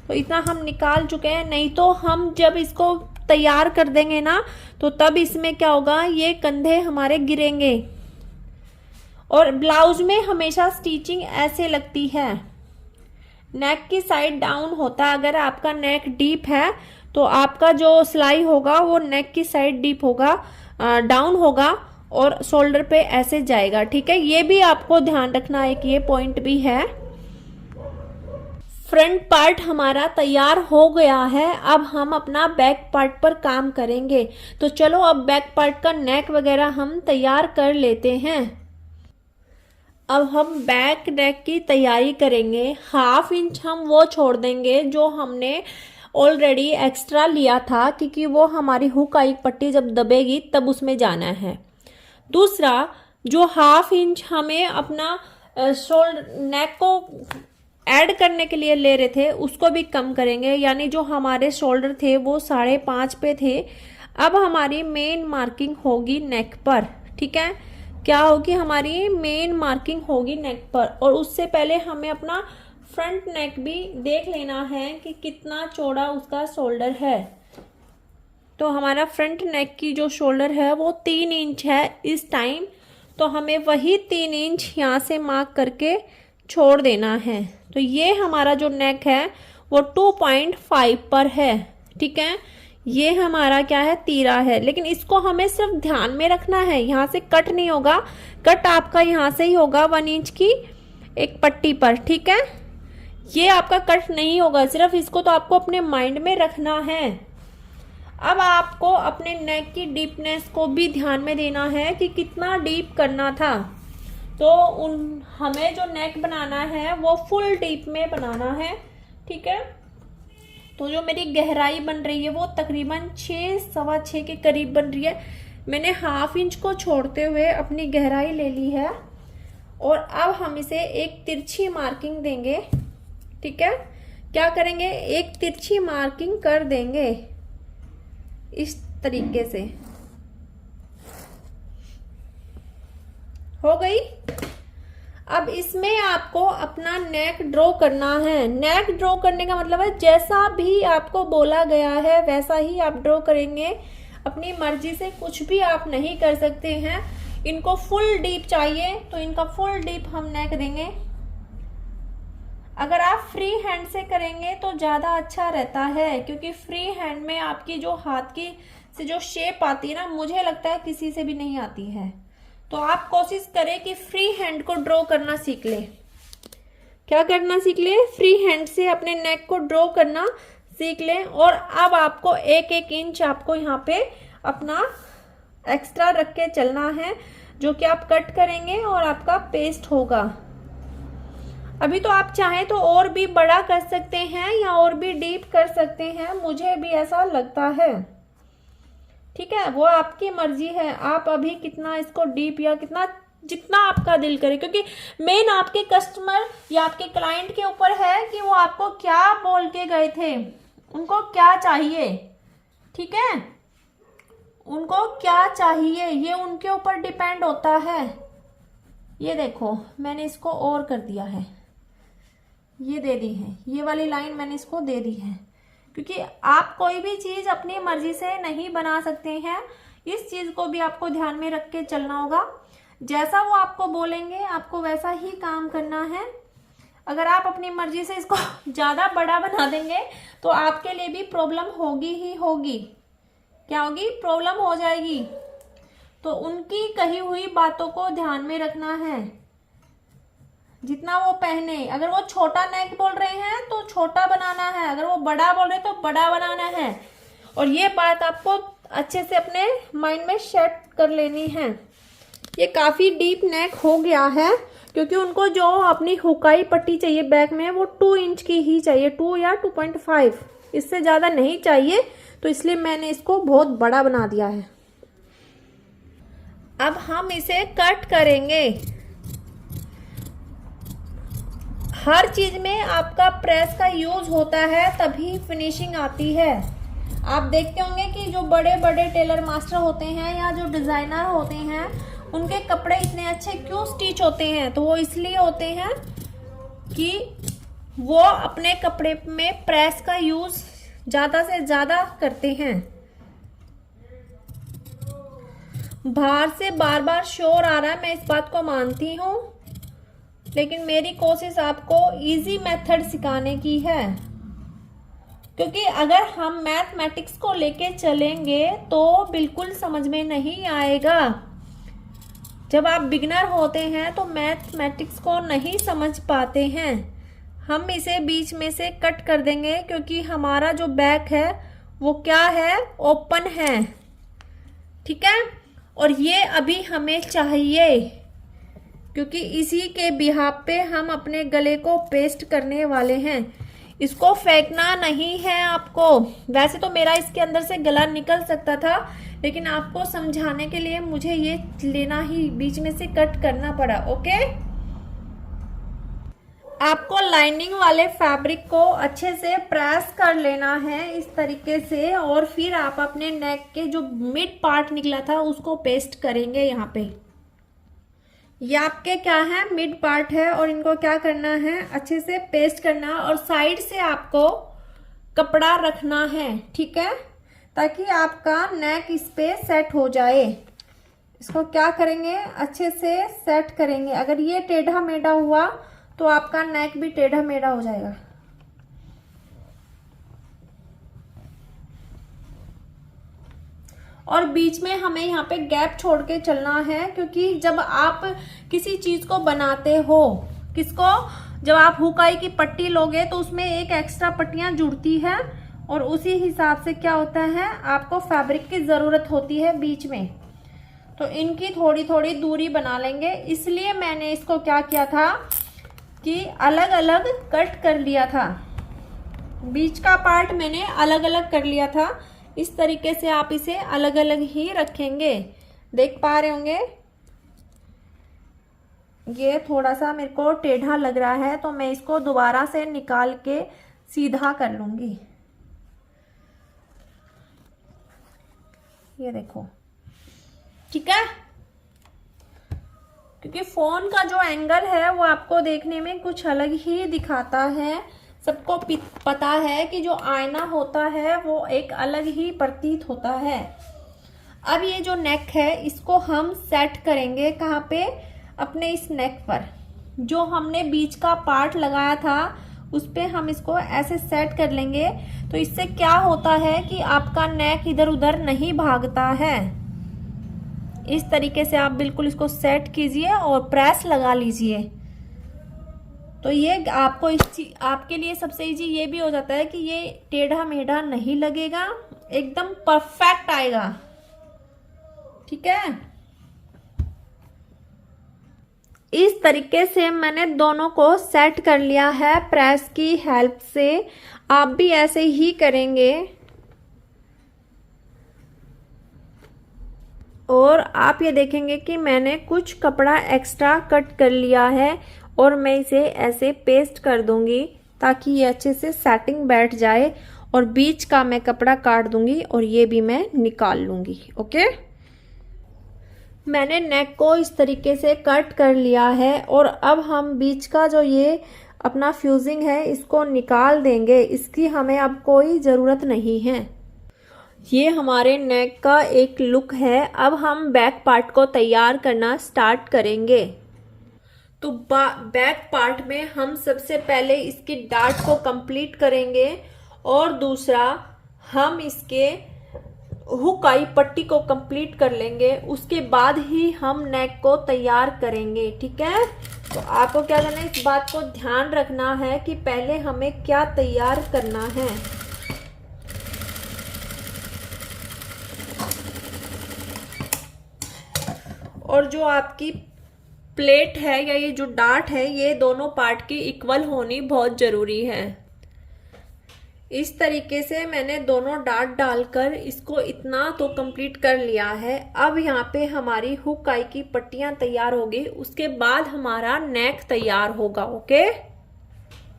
तो इतना हम निकाल चुके हैं। नहीं तो हम जब इसको तैयार कर देंगे ना तो तब इसमें क्या होगा, ये कंधे हमारे गिरेंगे। और ब्लाउज में हमेशा स्टिचिंग ऐसे लगती है, नेक की साइड डाउन होता है। अगर आपका नेक डीप है तो आपका जो सिलाई होगा वो नेक की साइड डीप होगा, डाउन होगा और शोल्डर पे ऐसे जाएगा। ठीक है, ये भी आपको ध्यान रखना, एक ये पॉइंट भी है। फ्रंट पार्ट हमारा तैयार हो गया है, अब हम अपना बैक पार्ट पर काम करेंगे। तो चलो अब बैक पार्ट का नेक वगैरह हम तैयार कर लेते हैं। अब हम बैक नेक की तैयारी करेंगे। 1/2 इंच हम वो छोड़ देंगे जो हमने ऑलरेडी एक्स्ट्रा लिया था, क्योंकि वो हमारी हुक आई पट्टी जब दबेगी तब उसमें जाना है। दूसरा, जो 1/2 इंच हमें अपना शोल्डर नेक को ऐड करने के लिए ले रहे थे उसको भी कम करेंगे, यानी जो हमारे शोल्डर थे वो 5.5 पे थे। अब हमारी मेन मार्किंग होगी नेक पर। ठीक है, क्या होगी, हमारी मेन मार्किंग होगी नेक पर, और उससे पहले हमें अपना फ्रंट नेक भी देख लेना है कि कितना चौड़ा उसका शोल्डर है। तो हमारा फ्रंट नेक की जो शोल्डर है वो 3 इंच है इस टाइम। तो हमें वही 3 इंच यहाँ से मार्क करके छोड़ देना है। तो ये हमारा जो नेक है वो 2.5 पर है, ठीक है। ये हमारा क्या है, तीरा है, लेकिन इसको हमें सिर्फ ध्यान में रखना है, यहाँ से कट नहीं होगा। कट आपका यहाँ से ही होगा 1 इंच की एक पट्टी पर, ठीक है। ये आपका कट नहीं होगा, सिर्फ इसको तो आपको अपने माइंड में रखना है। अब आपको अपने नेक की डीपनेस को भी ध्यान में देना है कि कितना डीप करना था। तो हमें जो नेक बनाना है वो फुल डीप में बनाना है, ठीक है। तो जो मेरी गहराई बन रही है वो तकरीबन 6 सवा 6 के करीब बन रही है। मैंने 1/2 इंच को छोड़ते हुए अपनी गहराई ले ली है और अब हम इसे एक तिरछी मार्किंग देंगे, ठीक है। क्या करेंगे, एक तिरछी मार्किंग कर देंगे इस तरीके से। हो गई। अब इसमें आपको अपना नेक ड्रॉ करना है। नेक ड्रॉ करने का मतलब है जैसा भी आपको बोला गया है वैसा ही आप ड्रॉ करेंगे। अपनी मर्जी से कुछ भी आप नहीं कर सकते हैं। इनको फुल डीप चाहिए तो इनका फुल डीप हम नेक देंगे। अगर आप फ्री हैंड से करेंगे तो ज़्यादा अच्छा रहता है, क्योंकि फ्री हैंड में आपकी जो हाथ की से जो शेप आती है ना, मुझे लगता है किसी से भी नहीं आती है। तो आप कोशिश करें कि फ्री हैंड को ड्रॉ करना सीख ले। क्या करना सीख ले, फ्री हैंड से अपने नेक को ड्रॉ करना सीख ले। और अब आपको 1-1 इंच आपको यहाँ पे अपना एक्स्ट्रा रख के चलना है, जो कि आप कट करेंगे और आपका पेस्ट होगा। अभी तो आप चाहें तो और भी बड़ा कर सकते हैं या और भी डीप कर सकते हैं, मुझे भी ऐसा लगता है, ठीक है। वो आपकी मर्जी है, आप अभी कितना इसको डीप या कितना जितना आपका दिल करे, क्योंकि मेन आपके कस्टमर या आपके क्लाइंट के ऊपर है कि वो आपको क्या बोल के गए थे, उनको क्या चाहिए, ठीक है। उनको क्या चाहिए ये उनके ऊपर डिपेंड होता है। ये देखो मैंने इसको और कर दिया है, ये दे दी है, ये वाली लाइन मैंने इसको दे दी है, क्योंकि आप कोई भी चीज़ अपनी मर्जी से नहीं बना सकते हैं। इस चीज़ को भी आपको ध्यान में रख के चलना होगा। जैसा वो आपको बोलेंगे आपको वैसा ही काम करना है। अगर आप अपनी मर्जी से इसको ज़्यादा बड़ा बना देंगे तो आपके लिए भी प्रॉब्लम होगी ही होगी। क्या होगी, प्रॉब्लम हो जाएगी। तो उनकी कही हुई बातों को ध्यान में रखना है। जितना वो पहने, अगर वो छोटा नेक बोल रहे हैं तो छोटा बनाना है, अगर वो बड़ा बोल रहे हैं तो बड़ा बनाना है। और ये बात आपको अच्छे से अपने माइंड में सेट कर लेनी है। ये काफ़ी डीप नेक हो गया है, क्योंकि उनको जो अपनी हुकाई पट्टी चाहिए बैक में वो 2 इंच की ही चाहिए, 2 या 2.5, इससे ज़्यादा नहीं चाहिए। तो इसलिए मैंने इसको बहुत बड़ा बना दिया है। अब हम इसे कट करेंगे। हर चीज में आपका प्रेस का यूज होता है तभी फिनिशिंग आती है। आप देखते होंगे कि जो बड़े बड़े टेलर मास्टर होते हैं या जो डिजाइनर होते हैं उनके कपड़े इतने अच्छे क्यों स्टिच होते हैं, तो वो इसलिए होते हैं कि वो अपने कपड़े में प्रेस का यूज ज्यादा से ज्यादा करते हैं। बाहर से बार बार शोर आ रहा है, मैं इस बात को मानती हूँ, लेकिन मेरी कोशिश आपको इजी मेथड सिखाने की है। क्योंकि अगर हम मैथमेटिक्स को लेके चलेंगे तो बिल्कुल समझ में नहीं आएगा। जब आप बिगिनर होते हैं तो मैथमेटिक्स को नहीं समझ पाते हैं। हम इसे बीच में से कट कर देंगे, क्योंकि हमारा जो बैक है वो क्या है, ओपन है, ठीक है। और ये अभी हमें चाहिए, क्योंकि इसी के बिहाफ पे हम अपने गले को पेस्ट करने वाले हैं। इसको फेंकना नहीं है आपको। वैसे तो मेरा इसके अंदर से गला निकल सकता था, लेकिन आपको समझाने के लिए मुझे ये लेना ही, बीच में से कट करना पड़ा। ओके, आपको लाइनिंग वाले फैब्रिक को अच्छे से प्रेस कर लेना है इस तरीके से, और फिर आप अपने नेक के जो मिड पार्ट निकला था उसको पेस्ट करेंगे। यहाँ पे ये आपके क्या है, मिड पार्ट है, और इनको क्या करना है, अच्छे से पेस्ट करना, और साइड से आपको कपड़ा रखना है, ठीक है, ताकि आपका नेक इस पे सेट हो जाए। इसको क्या करेंगे, अच्छे से सेट करेंगे। अगर ये टेढ़ा मेढ़ा हुआ तो आपका नेक भी टेढ़ा मेढ़ा हो जाएगा। और बीच में हमें यहाँ पे गैप छोड़ के चलना है, क्योंकि जब आप किसी चीज को बनाते हो, किसको, जब आप हुकाई की पट्टी लोगे तो उसमें एक एक्स्ट्रा पट्टियां जुड़ती है, और उसी हिसाब से क्या होता है, आपको फैब्रिक की जरूरत होती है बीच में। तो इनकी थोड़ी थोड़ी दूरी बना लेंगे। इसलिए मैंने इसको क्या किया था कि अलग अलग कट कर लिया था, बीच का पार्ट मैंने अलग अलग कर लिया था। इस तरीके से आप इसे अलग अलग ही रखेंगे। देख पा रहे होंगे, ये थोड़ा सा मेरे को टेढ़ा लग रहा है, तो मैं इसको दोबारा से निकाल के सीधा कर लूंगी। ये देखो, ठीक है, क्योंकि फोन का जो एंगल है वो आपको देखने में कुछ अलग ही दिखाता है। सबको पता है कि जो आईना होता है वो एक अलग ही प्रतीत होता है। अब ये जो नेक है इसको हम सेट करेंगे कहाँ पे, अपने इस नेक पर। जो हमने बीच का पार्ट लगाया था उस पे हम इसको ऐसे सेट कर लेंगे। तो इससे क्या होता है कि आपका नेक इधर उधर नहीं भागता है। इस तरीके से आप बिल्कुल इसको सेट कीजिए और प्रेस लगा लीजिए। तो ये आपको आपके लिए सबसे इजी ये भी हो जाता है कि ये टेढ़ा मेढ़ा नहीं लगेगा, एकदम परफेक्ट आएगा। ठीक है, इस तरीके से मैंने दोनों को सेट कर लिया है प्रेस की हेल्प से। आप भी ऐसे ही करेंगे। और आप ये देखेंगे कि मैंने कुछ कपड़ा एक्स्ट्रा कट कर लिया है, और मैं इसे ऐसे पेस्ट कर दूंगी ताकि ये अच्छे से सेटिंग बैठ जाए। और बीच का मैं कपड़ा काट दूंगी और ये भी मैं निकाल लूंगी। ओके, मैंने नेक को इस तरीके से कट कर लिया है, और अब हम बीच का जो ये अपना फ्यूजिंग है इसको निकाल देंगे। इसकी हमें अब कोई ज़रूरत नहीं है। ये हमारे नेक का एक लुक है। अब हम बैक पार्ट को तैयार करना स्टार्ट करेंगे। तो बैक पार्ट में हम सबसे पहले इसकी डार्ट को कंप्लीट करेंगे, और दूसरा हम इसके हुकाई पट्टी को कंप्लीट कर लेंगे। उसके बाद ही हम नेक को तैयार करेंगे। ठीक है, तो आपको क्या करना है, इस बात को ध्यान रखना है कि पहले हमें क्या तैयार करना है। और जो आपकी प्लेट है या ये जो डार्ट है, ये दोनों पार्ट की इक्वल होनी बहुत जरूरी है। इस तरीके से मैंने दोनों डार्ट डालकर इसको इतना तो कंप्लीट कर लिया है। अब यहाँ पे हमारी हुक आई की पट्टियां तैयार होगी, उसके बाद हमारा नेक तैयार होगा। ओके,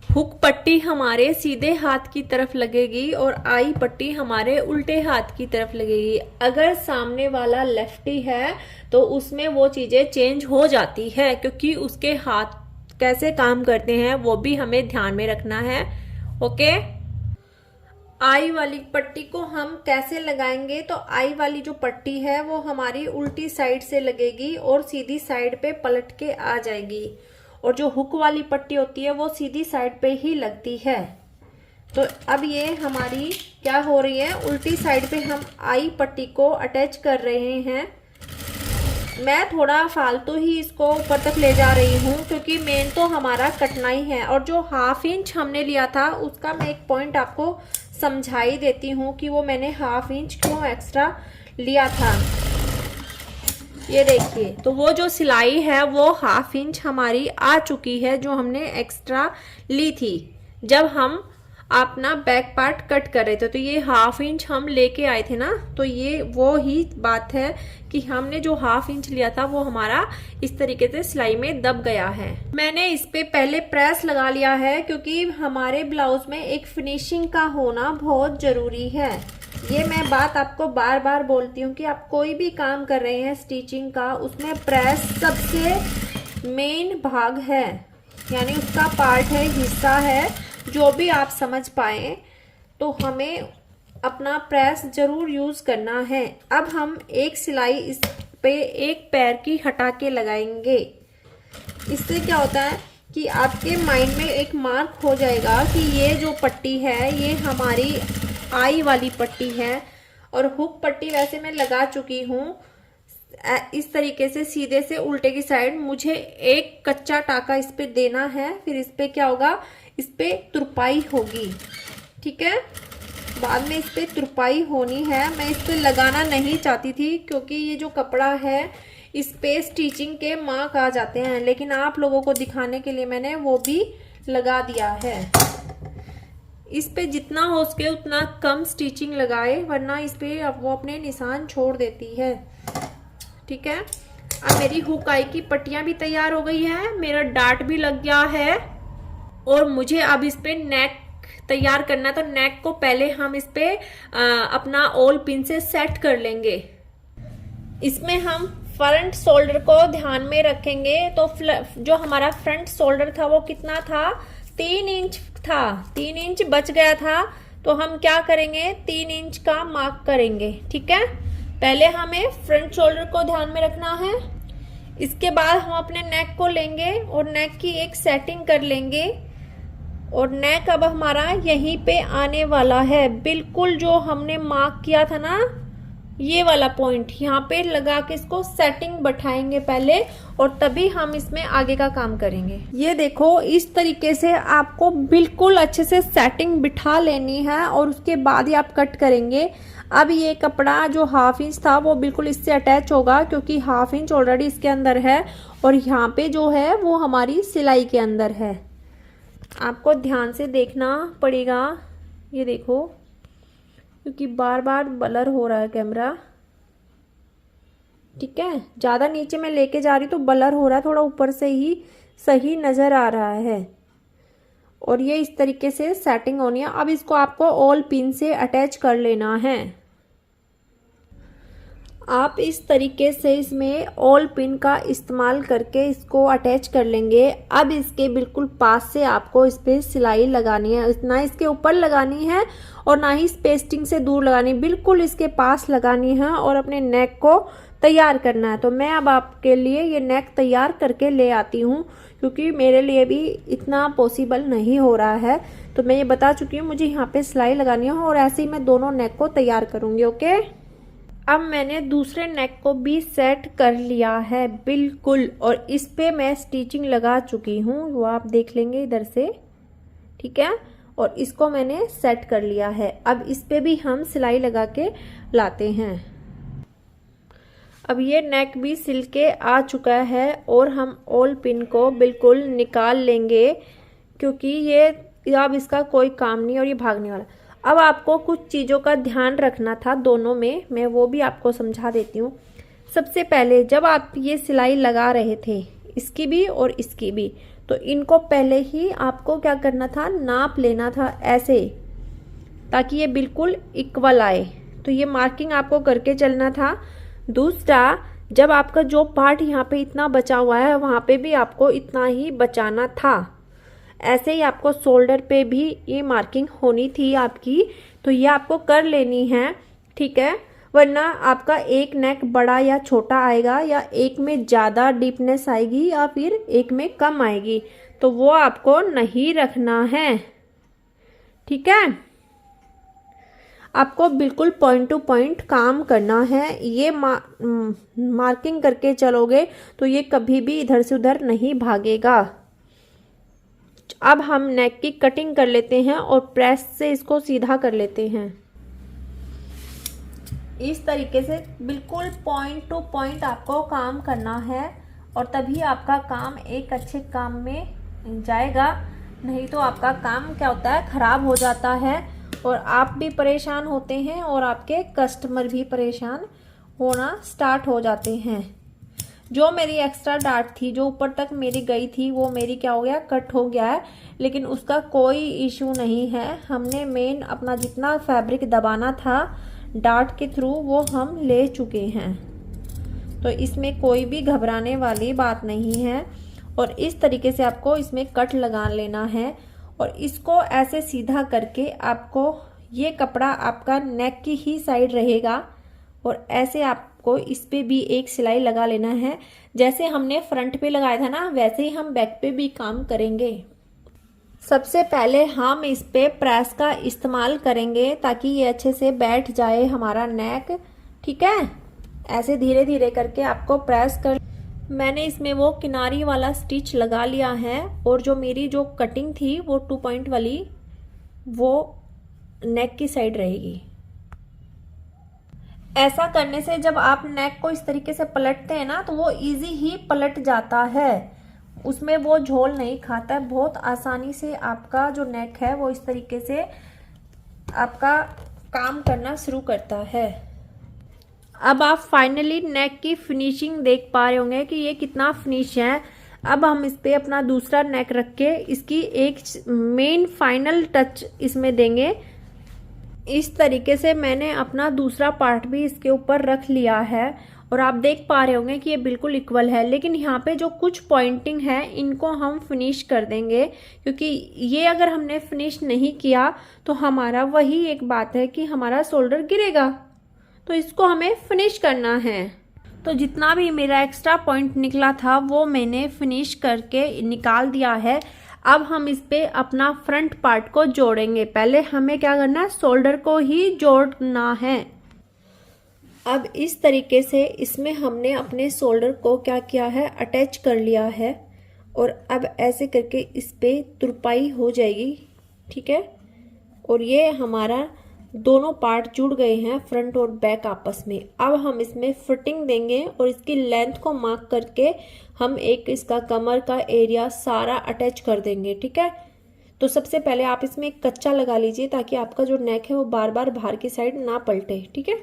हुक पट्टी हमारे सीधे हाथ की तरफ लगेगी और आई पट्टी हमारे उल्टे हाथ की तरफ लगेगी। अगर सामने वाला लेफ्टी है तो उसमें वो चीजें चेंज हो जाती है, क्योंकि उसके हाथ कैसे काम करते हैं वो भी हमें ध्यान में रखना है। ओके, आई वाली पट्टी को हम कैसे लगाएंगे, तो आई वाली जो पट्टी है वो हमारी उल्टी साइड से लगेगी और सीधी साइड पे पलट के आ जाएगी, और जो हुक वाली पट्टी होती है वो सीधी साइड पे ही लगती है। तो अब ये हमारी क्या हो रही है, उल्टी साइड पे हम आई पट्टी को अटैच कर रहे हैं। मैं थोड़ा फालतू ही इसको ऊपर तक ले जा रही हूँ, क्योंकि मेन तो हमारा कटना ही है। और जो 1/2 इंच हमने लिया था उसका मैं एक पॉइंट आपको समझाई देती हूँ कि वो मैंने 1/2 इंच क्यों एक्स्ट्रा लिया था। ये देखिए, तो वो जो सिलाई है वो 1/2 इंच हमारी आ चुकी है, जो हमने एक्स्ट्रा ली थी जब हम अपना बैक पार्ट कट कर रहे थे। तो ये 1/2 इंच हम लेके आए थे ना, तो ये वो ही बात है कि हमने जो 1/2 इंच लिया था वो हमारा इस तरीके से सिलाई में दब गया है। मैंने इस पे पहले प्रेस लगा लिया है, क्योंकि हमारे ब्लाउज में एक फिनिशिंग का होना बहुत जरूरी है। ये मैं बात आपको बार बार बोलती हूँ कि आप कोई भी काम कर रहे हैं स्टिचिंग का, उसमें प्रेस सबसे मेन भाग है, यानी उसका पार्ट है, हिस्सा है, जो भी आप समझ पाए। तो हमें अपना प्रेस जरूर यूज करना है। अब हम एक सिलाई इस पे एक पैर की हटा के लगाएंगे। इससे क्या होता है कि आपके माइंड में एक मार्क हो जाएगा कि ये जो पट्टी है ये हमारी आई वाली पट्टी है। और हुक पट्टी वैसे मैं लगा चुकी हूँ इस तरीके से सीधे से उल्टे की साइड। मुझे एक कच्चा टाका इस पे देना है, फिर इस पे क्या होगा, इस पे तुरपाई होगी। ठीक है, बाद में इस पे तुरपाई होनी है। मैं इस पे लगाना नहीं चाहती थी क्योंकि ये जो कपड़ा है इस पे स्टिचिंग के मार्क आ जाते हैं, लेकिन आप लोगों को दिखाने के लिए मैंने वो भी लगा दिया है। इस पे जितना हो सके उतना कम स्टिचिंग लगाए, वरना इस पे अब वो अपने निशान छोड़ देती है। ठीक है, अब मेरी हुकाई की पट्टियां भी तैयार हो गई है, मेरा डार्ट भी लग गया है और मुझे अब इस पे नेक तैयार करना है। तो नेक को पहले हम इस पे अपना ऑल पिन से सेट कर लेंगे। इसमें हम फ्रंट शोल्डर को ध्यान में रखेंगे। तो जो हमारा फ्रंट शोल्डर था वो कितना था, 3 इंच था, 3 इंच बच गया था। तो हम क्या करेंगे, 3 इंच का मार्क करेंगे। ठीक है, पहले हमें फ्रंट शोल्डर को ध्यान में रखना है। इसके बाद हम अपने नेक को लेंगे और नेक की एक सेटिंग कर लेंगे। और नेक अब हमारा यहीं पे आने वाला है, बिल्कुल जो हमने मार्क किया था ना ये वाला पॉइंट, यहाँ पे लगा के इसको सेटिंग बैठाएंगे पहले और तभी हम इसमें आगे का काम करेंगे। ये देखो, इस तरीके से आपको बिल्कुल अच्छे से सेटिंग बिठा लेनी है और उसके बाद ही आप कट करेंगे। अब ये कपड़ा जो 1/2 इंच था वो बिल्कुल इससे अटैच होगा क्योंकि 1/2 इंच ऑलरेडी इसके अंदर है और यहाँ पे जो है वो हमारी सिलाई के अंदर है। आपको ध्यान से देखना पड़ेगा, ये देखो, क्योंकि बार बार ब्लर हो रहा है कैमरा। ठीक है, ज़्यादा नीचे मैं लेके जा रही तो ब्लर हो रहा है, थोड़ा ऊपर से ही सही नज़र आ रहा है। और ये इस तरीके से सेटिंग होनी है। अब इसको आपको ऑल पिन से अटैच कर लेना है। आप इस तरीके से इसमें ऑल पिन का इस्तेमाल करके इसको अटैच कर लेंगे। अब इसके बिल्कुल पास से आपको इस पर सिलाई लगानी है, ना इसके ऊपर लगानी है और ना ही पेस्टिंग से दूर लगानी, बिल्कुल इसके पास लगानी है और अपने नेक को तैयार करना है। तो मैं अब आपके लिए ये नेक तैयार करके ले आती हूँ क्योंकि मेरे लिए भी इतना पॉसिबल नहीं हो रहा है। तो मैं ये बता चुकी हूँ मुझे यहाँ पे सिलाई लगानी है और ऐसे ही मैं दोनों नेक को तैयार करूँगी। ओके, अब मैंने दूसरे नेक को भी सेट कर लिया है बिल्कुल और इस पे मैं स्टिचिंग लगा चुकी हूँ, वो आप देख लेंगे इधर से। ठीक है, और इसको मैंने सेट कर लिया है। अब इस पे भी हम सिलाई लगा के लाते हैं। अब ये नेक भी सिल के आ चुका है और हम ऑल पिन को बिल्कुल निकाल लेंगे क्योंकि ये अब इसका कोई काम नहीं और ये भागने वाला। अब आपको कुछ चीज़ों का ध्यान रखना था दोनों में, मैं वो भी आपको समझा देती हूँ। सबसे पहले जब आप ये सिलाई लगा रहे थे, इसकी भी और इसकी भी, तो इनको पहले ही आपको क्या करना था, नाप लेना था ऐसे, ताकि ये बिल्कुल इक्वल आए। तो ये मार्किंग आपको करके चलना था। दूसरा, जब आपका जो पार्ट यहाँ पे इतना बचा हुआ है वहाँ पे भी आपको इतना ही बचाना था। ऐसे ही आपको शोल्डर पे भी ये मार्किंग होनी थी आपकी, तो ये आपको कर लेनी है। ठीक है, वरना आपका एक नेक बड़ा या छोटा आएगा या एक में ज़्यादा डीपनेस आएगी या फिर एक में कम आएगी, तो वो आपको नहीं रखना है। ठीक है, आपको बिल्कुल पॉइंट टू पॉइंट काम करना है। ये मार्किंग करके चलोगे तो ये कभी भी इधर से उधर नहीं भागेगा। अब हम नेक की कटिंग कर लेते हैं और प्रेस से इसको सीधा कर लेते हैं। इस तरीके से बिल्कुल पॉइंट टू पॉइंट आपको काम करना है और तभी आपका काम एक अच्छे काम में जाएगा। नहीं तो आपका काम क्या होता है, खराब हो जाता है और आप भी परेशान होते हैं और आपके कस्टमर भी परेशान होना स्टार्ट हो जाते हैं। जो मेरी एक्स्ट्रा डार्ट थी जो ऊपर तक मेरी गई थी वो मेरी क्या हो गया, कट हो गया है, लेकिन उसका कोई इशू नहीं है। हमने मेन अपना जितना फैब्रिक दबाना था डार्ट के थ्रू वो हम ले चुके हैं, तो इसमें कोई भी घबराने वाली बात नहीं है। और इस तरीके से आपको इसमें कट लगा लेना है और इसको ऐसे सीधा करके आपको, ये कपड़ा आपका नेक की ही साइड रहेगा और ऐसे आपको इस पे भी एक सिलाई लगा लेना है। जैसे हमने फ्रंट पे लगाया था ना, वैसे ही हम बैक पे भी काम करेंगे। सबसे पहले हम इस पे प्रेस का इस्तेमाल करेंगे ताकि ये अच्छे से बैठ जाए हमारा नेक। ठीक है, ऐसे धीरे धीरे करके आपको प्रेस कर। मैंने इसमें वो किनारी वाला स्टिच लगा लिया है और जो मेरी जो कटिंग थी वो 2 पॉइंट वाली वो नेक की साइड रहेगी। ऐसा करने से जब आप नेक को इस तरीके से पलटते हैं ना तो वो इजी ही पलट जाता है, उसमें वो झोल नहीं खाता है। बहुत आसानी से आपका जो नेक है वो इस तरीके से आपका काम करना शुरू करता है। अब आप फाइनली नेक की फिनिशिंग देख पा रहे होंगे कि ये कितना फिनिश है। अब हम इस पे अपना दूसरा नेक रख के इसकी एक मेन फाइनल टच इसमें देंगे। इस तरीके से मैंने अपना दूसरा पार्ट भी इसके ऊपर रख लिया है और आप देख पा रहे होंगे कि ये बिल्कुल इक्वल है, लेकिन यहाँ पे जो कुछ पॉइंटिंग है इनको हम फिनिश कर देंगे, क्योंकि ये अगर हमने फिनिश नहीं किया तो हमारा वही एक बात है कि हमारा शोल्डर गिरेगा, तो इसको हमें फिनिश करना है। तो जितना भी मेरा एक्स्ट्रा पॉइंट निकला था वो मैंने फिनिश करके निकाल दिया है। अब हम इस पे अपना फ्रंट पार्ट को जोड़ेंगे। पहले हमें क्या करना है, शोल्डर को ही जोड़ना है। अब इस तरीके से इसमें हमने अपने शोल्डर को क्या किया है, अटैच कर लिया है और अब ऐसे करके इस पे तुरपाई हो जाएगी। ठीक है, और ये हमारा दोनों पार्ट जुड़ गए हैं फ्रंट और बैक आपस में। अब हम इसमें फिटिंग देंगे और इसकी लेंथ को मार्क करके हम एक इसका कमर का एरिया सारा अटैच कर देंगे। ठीक है, तो सबसे पहले आप इसमें एक कच्चा लगा लीजिए ताकि आपका जो नेक है वो बार बार बाहर की साइड ना पलटे। ठीक है,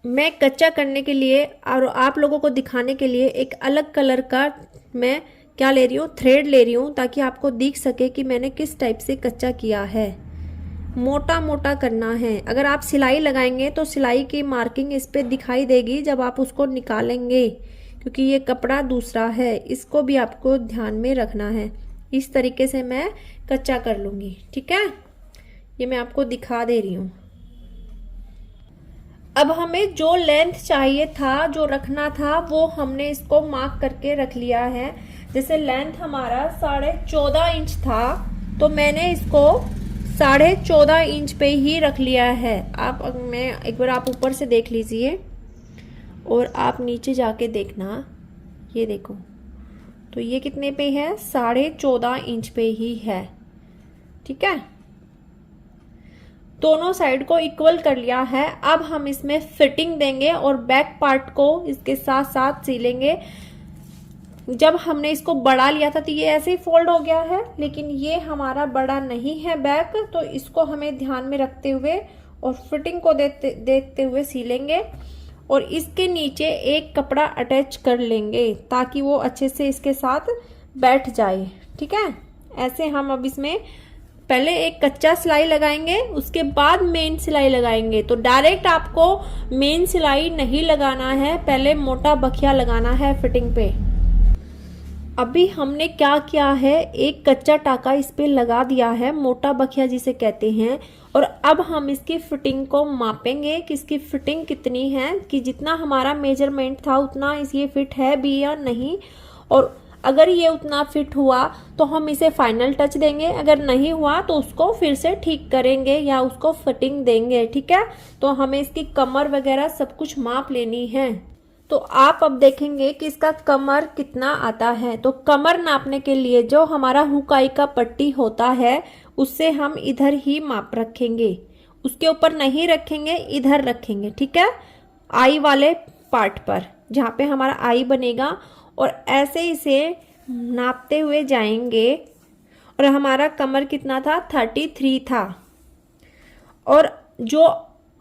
मैं कच्चा करने के लिए और आप लोगों को दिखाने के लिए एक अलग कलर का मैं क्या ले रही हूँ, थ्रेड ले रही हूँ, ताकि आपको दिख सके कि मैंने किस टाइप से कच्चा किया है। मोटा मोटा करना है। अगर आप सिलाई लगाएंगे तो सिलाई की मार्किंग इस पे दिखाई देगी जब आप उसको निकालेंगे, क्योंकि ये कपड़ा दूसरा है, इसको भी आपको ध्यान में रखना है। इस तरीके से मैं कच्चा कर लूँगी। ठीक है, ये मैं आपको दिखा दे रही हूँ। अब हमें जो लेंथ चाहिए था, जो रखना था, वो हमने इसको मार्क करके रख लिया है। जैसे लेंथ हमारा 14.5 इंच था तो मैंने इसको 14.5 इंच पे ही रख लिया है। मैं एक बार आप ऊपर से देख लीजिए और आप नीचे जाके देखना, ये देखो, तो ये कितने पे है, 14.5 इंच पे ही है। ठीक है, दोनों साइड को इक्वल कर लिया है। अब हम इसमें फिटिंग देंगे और बैक पार्ट को इसके साथ साथ सिलेंगे। जब हमने इसको बढ़ा लिया था तो ये ऐसे ही फोल्ड हो गया है, लेकिन ये हमारा बड़ा नहीं है बैक, तो इसको हमें ध्यान में रखते हुए और फिटिंग को देखते हुए सिलेंगे और इसके नीचे एक कपड़ा अटैच कर लेंगे ताकि वो अच्छे से इसके साथ बैठ जाए। ठीक है, ऐसे हम अब इसमें पहले एक कच्चा सिलाई लगाएंगे, उसके बाद मेन सिलाई लगाएंगे। तो डायरेक्ट आपको मेन सिलाई नहीं लगाना है, पहले मोटा बखिया लगाना है फिटिंग पे। अभी हमने क्या किया है, एक कच्चा टाका इस पे लगा दिया है, मोटा बखिया जिसे कहते हैं, और अब हम इसकी फिटिंग को मापेंगे कि इसकी फिटिंग कितनी है, कि जितना हमारा मेजरमेंट था उतना ये फिट है भी या नहीं। और अगर ये उतना फिट हुआ तो हम इसे फाइनल टच देंगे, अगर नहीं हुआ तो उसको फिर से ठीक करेंगे या उसको फिटिंग देंगे। ठीक है, तो हमें इसकी कमर वगैरह सब कुछ माप लेनी है। तो आप अब देखेंगे कि इसका कमर कितना आता है। तो कमर नापने के लिए जो हमारा हुकाई का पट्टी होता है उससे हम इधर ही माप रखेंगे, उसके ऊपर नहीं रखेंगे, इधर रखेंगे। ठीक है, आई वाले पार्ट पर जहाँ पे हमारा आई बनेगा, और ऐसे इसे नापते हुए जाएंगे। और हमारा कमर कितना था, 33 था, और जो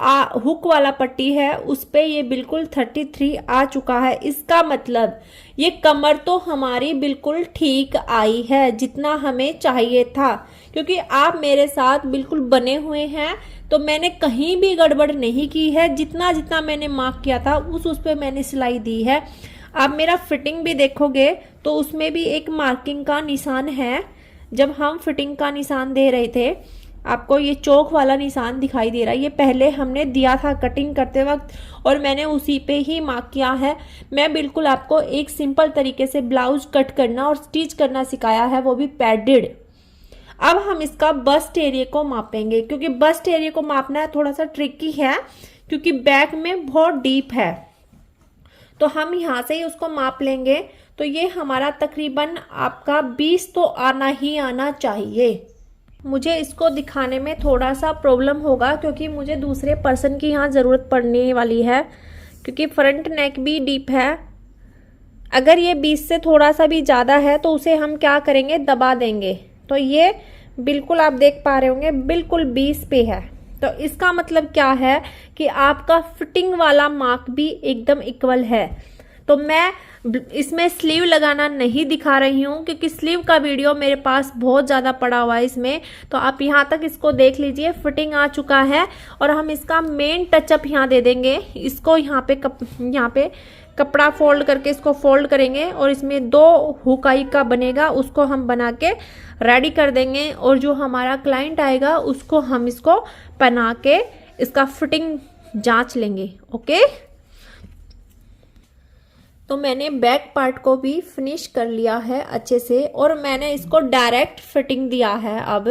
हुक वाला पट्टी है उस पे ये बिल्कुल 33 आ चुका है। इसका मतलब ये कमर तो हमारी बिल्कुल ठीक आई है, जितना हमें चाहिए था, क्योंकि आप मेरे साथ बिल्कुल बने हुए हैं, तो मैंने कहीं भी गड़बड़ नहीं की है। जितना जितना मैंने मार्क किया था उस पे मैंने सिलाई दी है। आप मेरा फिटिंग भी देखोगे तो उसमें भी एक मार्किंग का निशान है, जब हम फिटिंग का निशान दे रहे थे। आपको ये चौक वाला निशान दिखाई दे रहा है, ये पहले हमने दिया था कटिंग करते वक्त और मैंने उसी पे ही मार्क किया है। मैं बिल्कुल आपको एक सिंपल तरीके से ब्लाउज कट करना और स्टिच करना सिखाया है, वो भी पैडेड। अब हम इसका बस्ट एरिया को मापेंगे, क्योंकि बस्ट एरिया को मापना है थोड़ा सा ट्रिकी है, क्योंकि बैक में बहुत डीप है। तो हम यहाँ से ही उसको माप लेंगे। तो ये हमारा तकरीबन आपका 20 तो आना ही आना चाहिए। मुझे इसको दिखाने में थोड़ा सा प्रॉब्लम होगा, क्योंकि मुझे दूसरे पर्सन की यहाँ ज़रूरत पड़ने वाली है, क्योंकि फ्रंट नेक भी डीप है। अगर ये 20 से थोड़ा सा भी ज़्यादा है तो उसे हम क्या करेंगे, दबा देंगे। तो ये बिल्कुल आप देख पा रहे होंगे बिल्कुल 20 पे है। तो इसका मतलब क्या है कि आपका फिटिंग वाला मार्क भी एकदम इक्वल है। तो मैं इसमें स्लीव लगाना नहीं दिखा रही हूँ, क्योंकि स्लीव का वीडियो मेरे पास बहुत ज़्यादा पड़ा हुआ है इसमें। तो आप यहाँ तक इसको देख लीजिए, फिटिंग आ चुका है। और हम इसका मेन टचअप यहाँ दे देंगे। इसको यहाँ पे कपड़ा फोल्ड करके इसको फोल्ड करेंगे और इसमें 2 हुकाई का बनेगा, उसको हम बना के रेडी कर देंगे। और जो हमारा क्लाइंट आएगा उसको हम इसको पहना के इसका फिटिंग जांच लेंगे। ओके, तो मैंने बैक पार्ट को भी फिनिश कर लिया है अच्छे से, और मैंने इसको डायरेक्ट फिटिंग दिया है अब,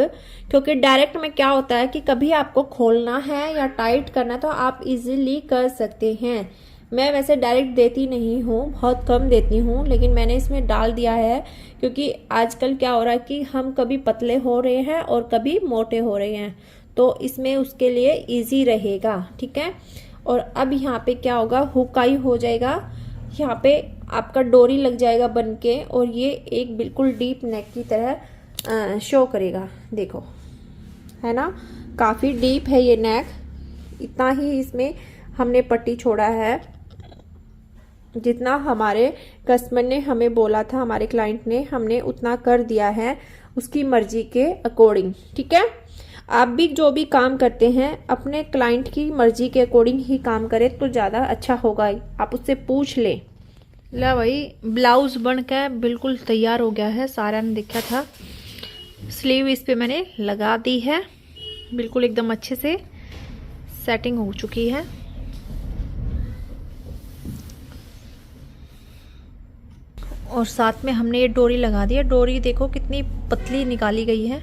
क्योंकि डायरेक्ट में क्या होता है कि कभी आपको खोलना है या टाइट करना है तो आप इजीली कर सकते हैं। मैं वैसे डायरेक्ट देती नहीं हूँ, बहुत कम देती हूँ, लेकिन मैंने इसमें डाल दिया है, क्योंकि आजकल क्या हो रहा है कि हम कभी पतले हो रहे हैं और कभी मोटे हो रहे हैं, तो इसमें उसके लिए इजी रहेगा। ठीक है, और अब यहाँ पे क्या होगा, हुकाई हो जाएगा, यहाँ पे आपका डोरी लग जाएगा बन के, और ये एक बिल्कुल डीप नेक की तरह शो करेगा। देखो, है ना, काफ़ी डीप है ये नेक। इतना ही इसमें हमने पट्टी छोड़ा है, जितना हमारे कस्टमर ने हमें बोला था, हमारे क्लाइंट ने, हमने उतना कर दिया है उसकी मर्जी के अकॉर्डिंग। ठीक है, आप भी जो भी काम करते हैं अपने क्लाइंट की मर्जी के अकॉर्डिंग ही काम करें तो ज़्यादा अच्छा होगा। आप उससे पूछ लें। ला भाई, ब्लाउज बन के बिल्कुल तैयार हो गया है, सारा ने देखा था। स्लीव इस पे मैंने लगा दी है, बिल्कुल एकदम अच्छे से सेटिंग हो चुकी है। और साथ में हमने ये डोरी लगा दी है। डोरी देखो कितनी पतली निकाली गई है,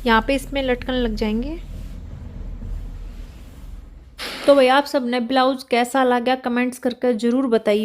यहाँ पे इसमें लटकन लग जाएंगे। तो भैया आप सबने ब्लाउज कैसा लगा कमेंट्स करके ज़रूर बताइए।